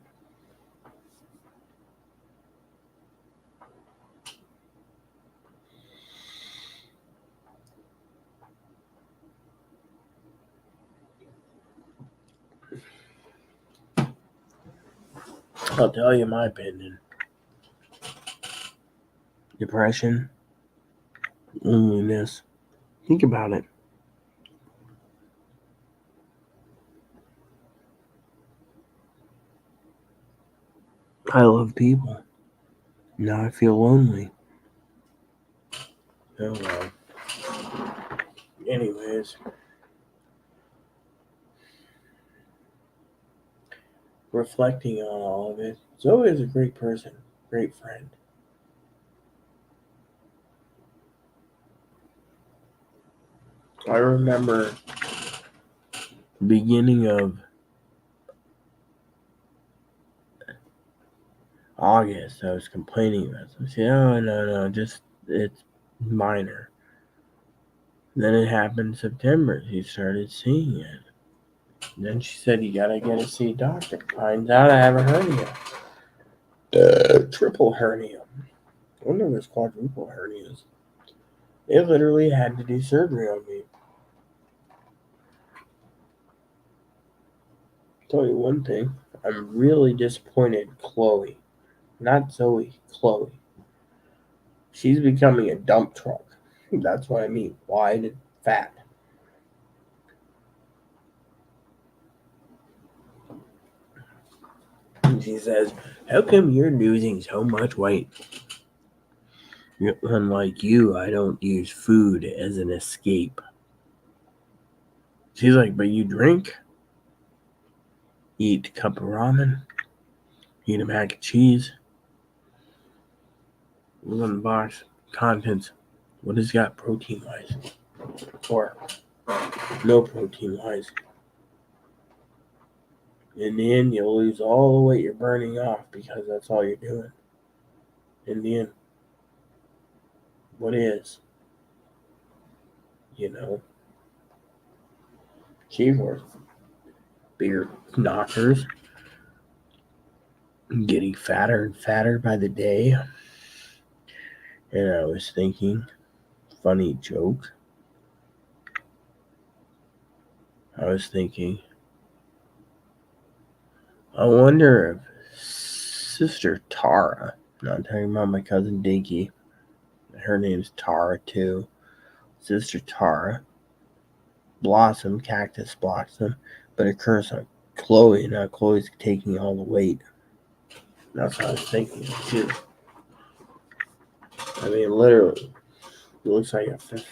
I'll tell you my opinion. Depression, loneliness. Think about it. I love people. Now I feel lonely. Oh well. Anyways, reflecting on all of it, Zoe is a great person, great friend. I remember the beginning of August, I was complaining about something. I said, oh, no, just it's minor. Then it happened in September. She started seeing it. And then she said, you gotta get to see a doctor. Finds out I have a hernia. Triple hernia. I wonder if it's quadruple hernias. They literally had to do surgery on me. Tell you one thing, I'm really disappointed. Chloe, not Zoe, Chloe. She's becoming a dump truck. That's what I mean. Wide and fat. And she says, how come you're losing so much weight? Unlike you, I don't use food as an escape. She's like, but you drink? Eat a cup of ramen? Eat a mac and cheese? Look on the box. Contents. What has got protein wise? Or no protein wise? In the end, you'll lose all the weight you're burning off because that's all you're doing. In the end, what is? Keyboard. Beer knockers. Getting fatter and fatter by the day. And I was thinking, funny joke. I was thinking, I wonder if Sister Tara, not talking about my cousin Dinky, her name's Tara too. Sister Tara, Blossom, Cactus Blossom, but it occurs on Chloe. Now Chloe's taking all the weight. That's what I was thinking too. I mean, literally, it looks like a fifth.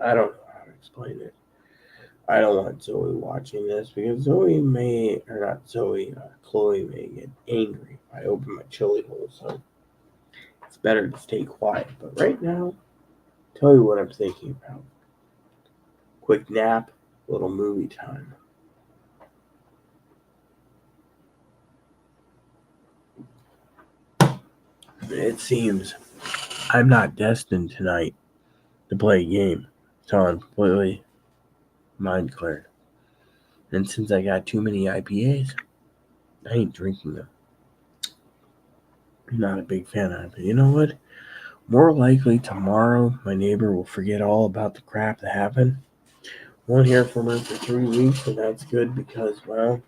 I don't know how to explain it. I don't want Zoe watching this because Chloe may get angry if I open my chili hole. So it's better to stay quiet. But right now, tell you what I'm thinking about. Quick nap, little movie time. It seems I'm not destined tonight to play a game, so I'm completely mind cleared. And since I got too many IPAs, I ain't drinking them. I'm not a big fan of it. But you know what? More likely tomorrow, my neighbor will forget all about the crap that happened. Won't hear from her for 3 weeks, and that's good because, well,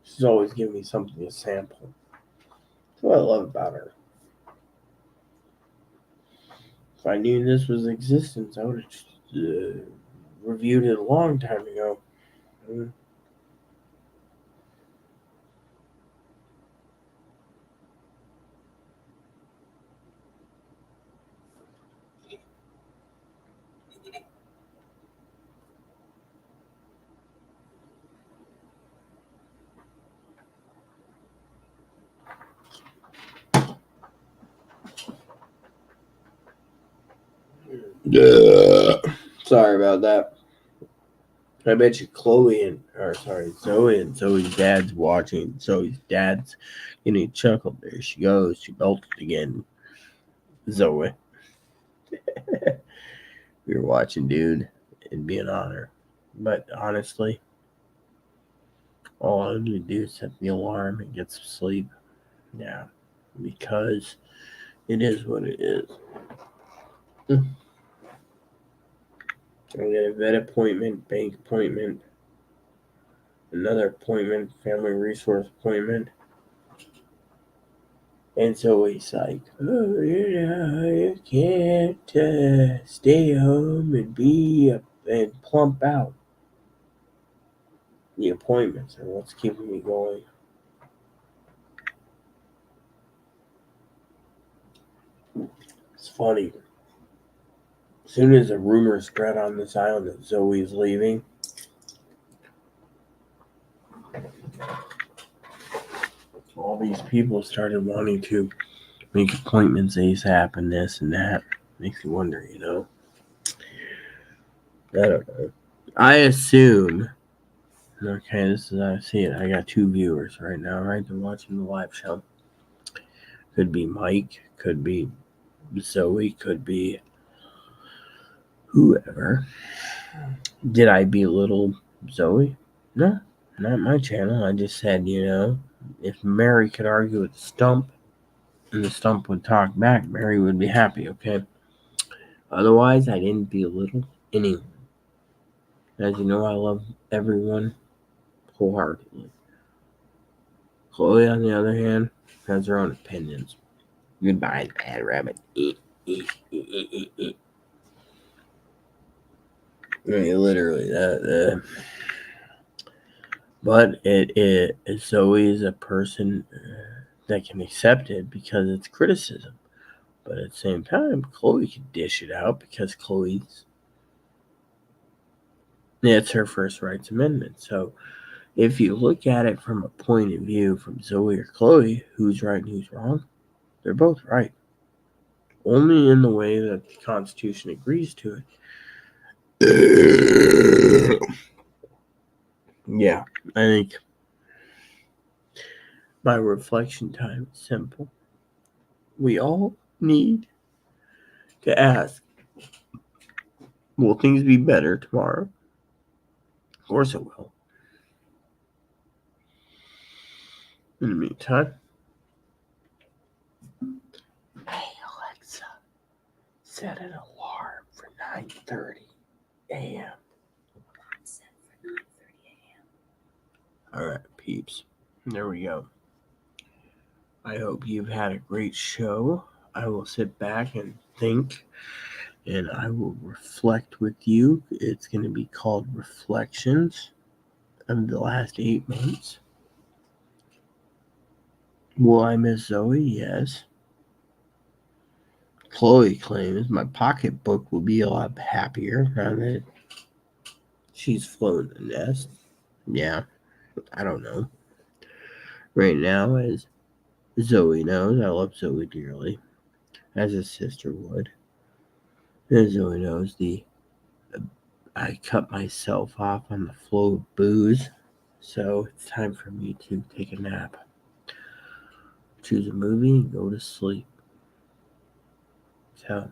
she's always giving me something to sample. That's what I love about her. If I knew this was existence, I would have reviewed it a long time ago. Sorry about that. I bet you Zoe and Zoe's dad's watching. Zoe's dad's getting a chuckle. There she goes. She belted again. Zoe. We were watching, dude. It'd be an honor. But honestly, all I need to do is set the alarm and get some sleep. Yeah. Because it is what it is. I get a vet appointment, bank appointment, another appointment, family resource appointment. And so he's like, oh, you can't stay home and and plump out. The appointments are what's keeping me going. It's funny. As soon as the rumor spread on this island that Zoe's leaving, all these people started wanting to make appointments ASAP and this and that. Makes you wonder, I don't know. I assume. Okay, this is how I see it. I got 2 viewers right now, right? They're watching the live show. Could be Mike, could be Zoe, could be whoever. Did I belittle Zoe? No, not my channel. I just said, if Mary could argue with the stump and the stump would talk back, Mary would be happy, okay? Otherwise, I didn't belittle anyone. As you know, I love everyone wholeheartedly. Chloe, on the other hand, has her own opinions. Goodbye, bad rabbit. Literally, but Zoe is a person that can accept it because it's criticism. But at the same time, Chloe can dish it out because it's her first rights amendment. So if you look at it from a point of view from Zoe or Chloe, who's right and who's wrong, they're both right. Only in the way that the Constitution agrees to it. Yeah, I think my reflection time is simple. We all need to ask, will things be better tomorrow? Of course it will. In the meantime, hey Alexa, set an alarm for 9:30 a.m. Set for 9:30 a.m. All right, peeps. There we go. I hope you've had a great show. I will sit back and think, and I will reflect with you. It's going to be called Reflections of the Last 8 months. Will I miss Zoe? Yes. Chloe claims my pocketbook will be a lot happier now that she's flown the nest. Yeah, I don't know. Right now, as Zoe knows, I love Zoe dearly, as a sister would. As Zoe knows, I cut myself off on the flow of booze, so it's time for me to take a nap. Choose a movie and go to sleep. So,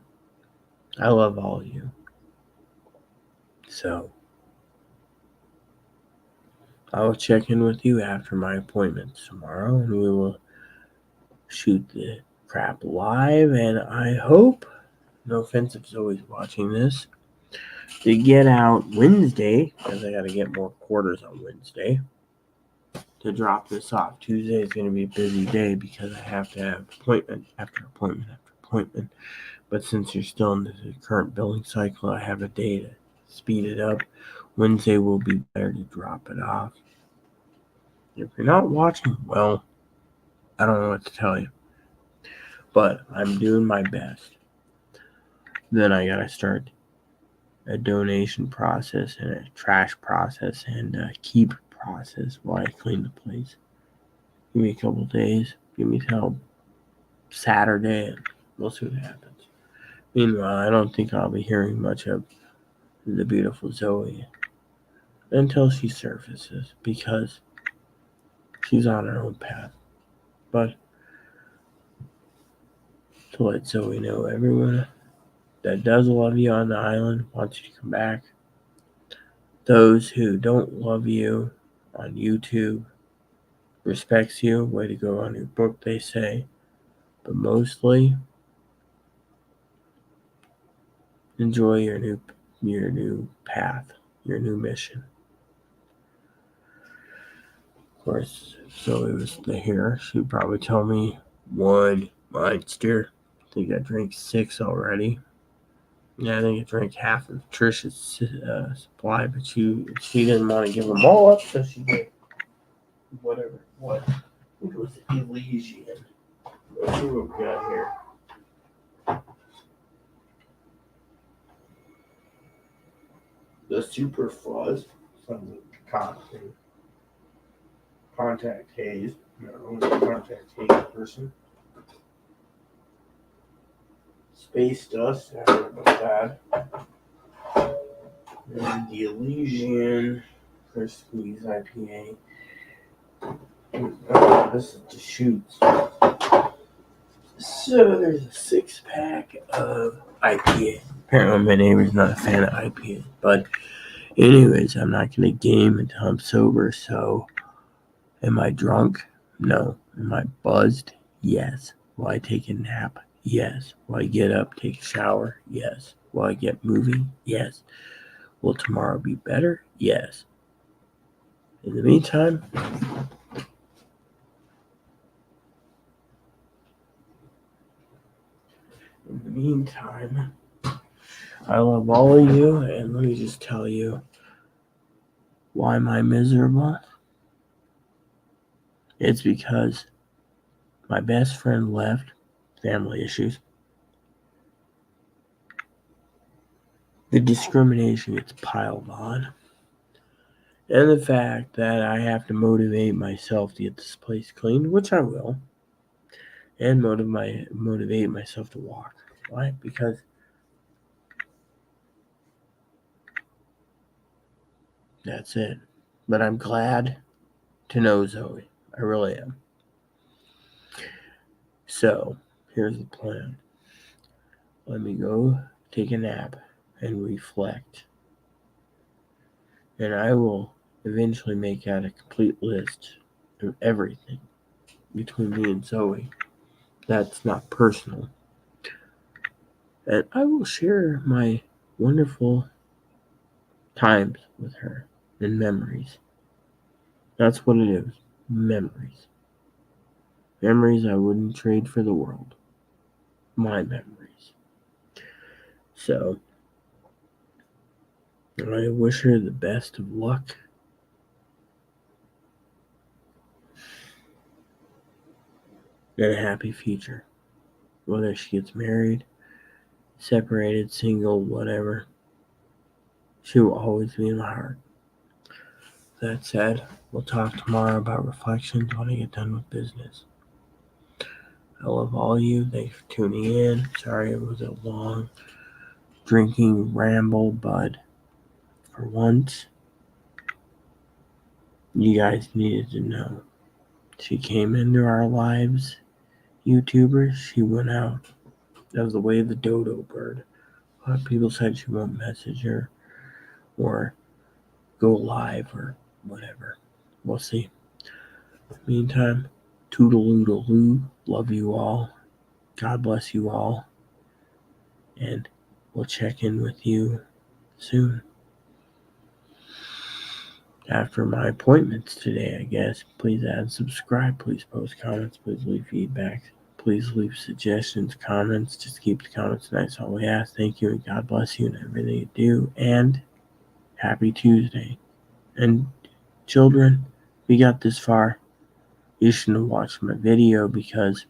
I love all of you. So, I will check in with you after my appointment tomorrow, and we will shoot the crap live. And I hope, no offense if Zoe's watching this, to get out Wednesday, because I got to get more quarters on Wednesday, to drop this off. Tuesday is going to be a busy day because I have to have appointment after appointment after appointment. But since you're still in the current billing cycle, I have a day to speed it up. Wednesday will be better to drop it off. If you're not watching, well, I don't know what to tell you. But I'm doing my best. Then I got to start a donation process and a trash process and a keep process while I clean the place. Give me a couple days. Give me till Saturday, and we'll see what happens. Meanwhile, I don't think I'll be hearing much of the beautiful Zoe until she surfaces, because she's on her own path. But to let Zoe know, everyone that does love you on the island wants you to come back. Those who don't love you on YouTube respects you. Way to go on your book, they say. But mostly, enjoy your new path, your new mission. Of course, if Zoe was here, she'd probably tell me 1 monster. I think I drank 6 already. Yeah, I think I drank half of Trish's supply, but she didn't want to give them all up, so she did whatever. What? I think it was Elysian. Let's see what we got here. The Super Fuzz. Sounds like a cock thing. Contact Haze. No, Contact Haze person. Space Dust. I heard about that. And the Elysian First Squeeze IPA. Oh, this is the shoots. So there's a 6-pack of IPA. Apparently my neighbor's not a fan of IPA. But anyways, I'm not going to game until I'm sober. So am I drunk? No. Am I buzzed? Yes. Will I take a nap? Yes. Will I get up, take a shower? Yes. Will I get moving? Yes. Will tomorrow be better? Yes. In the meantime, I love all of you, and let me just tell you, why am I miserable? It's because my best friend left, family issues. The discrimination gets piled on. And the fact that I have to motivate myself to get this place cleaned, which I will. And motivate myself to walk. Why? Because that's it. But I'm glad to know Zoe. I really am. So, here's the plan. Let me go take a nap and reflect. And I will eventually make out a complete list of everything between me and Zoe that's not personal. And I will share my wonderful times with her and memories. That's what it is. Memories. Memories I wouldn't trade for the world. My memories. So, I wish her the best of luck. And a happy future. Whether she gets married, separated, single, whatever, she will always be in my heart. That said, we'll talk tomorrow about reflections when I get done with business. I love all of you. Thanks for tuning in. Sorry it was a long drinking ramble, but for once, you guys needed to know. She came into our lives, YouTubers. She went out. That was the way of the dodo bird. A lot of people said she won't message her or go live or whatever. We'll see. Meantime, toodaloo. Love you all. God bless you all. And we'll check in with you soon. After my appointments today, I guess. Please add, subscribe. Please post comments. Please leave feedback. Please leave suggestions, comments. Just keep the comments nice. All we ask. Thank you, and God bless you in everything you do. And happy Tuesday. And children, if you got this far, you shouldn't have watched my video because,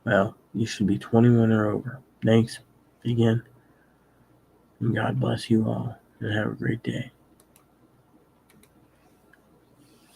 well, you should be 21 or over. Thanks again, and God bless you all, and have a great day.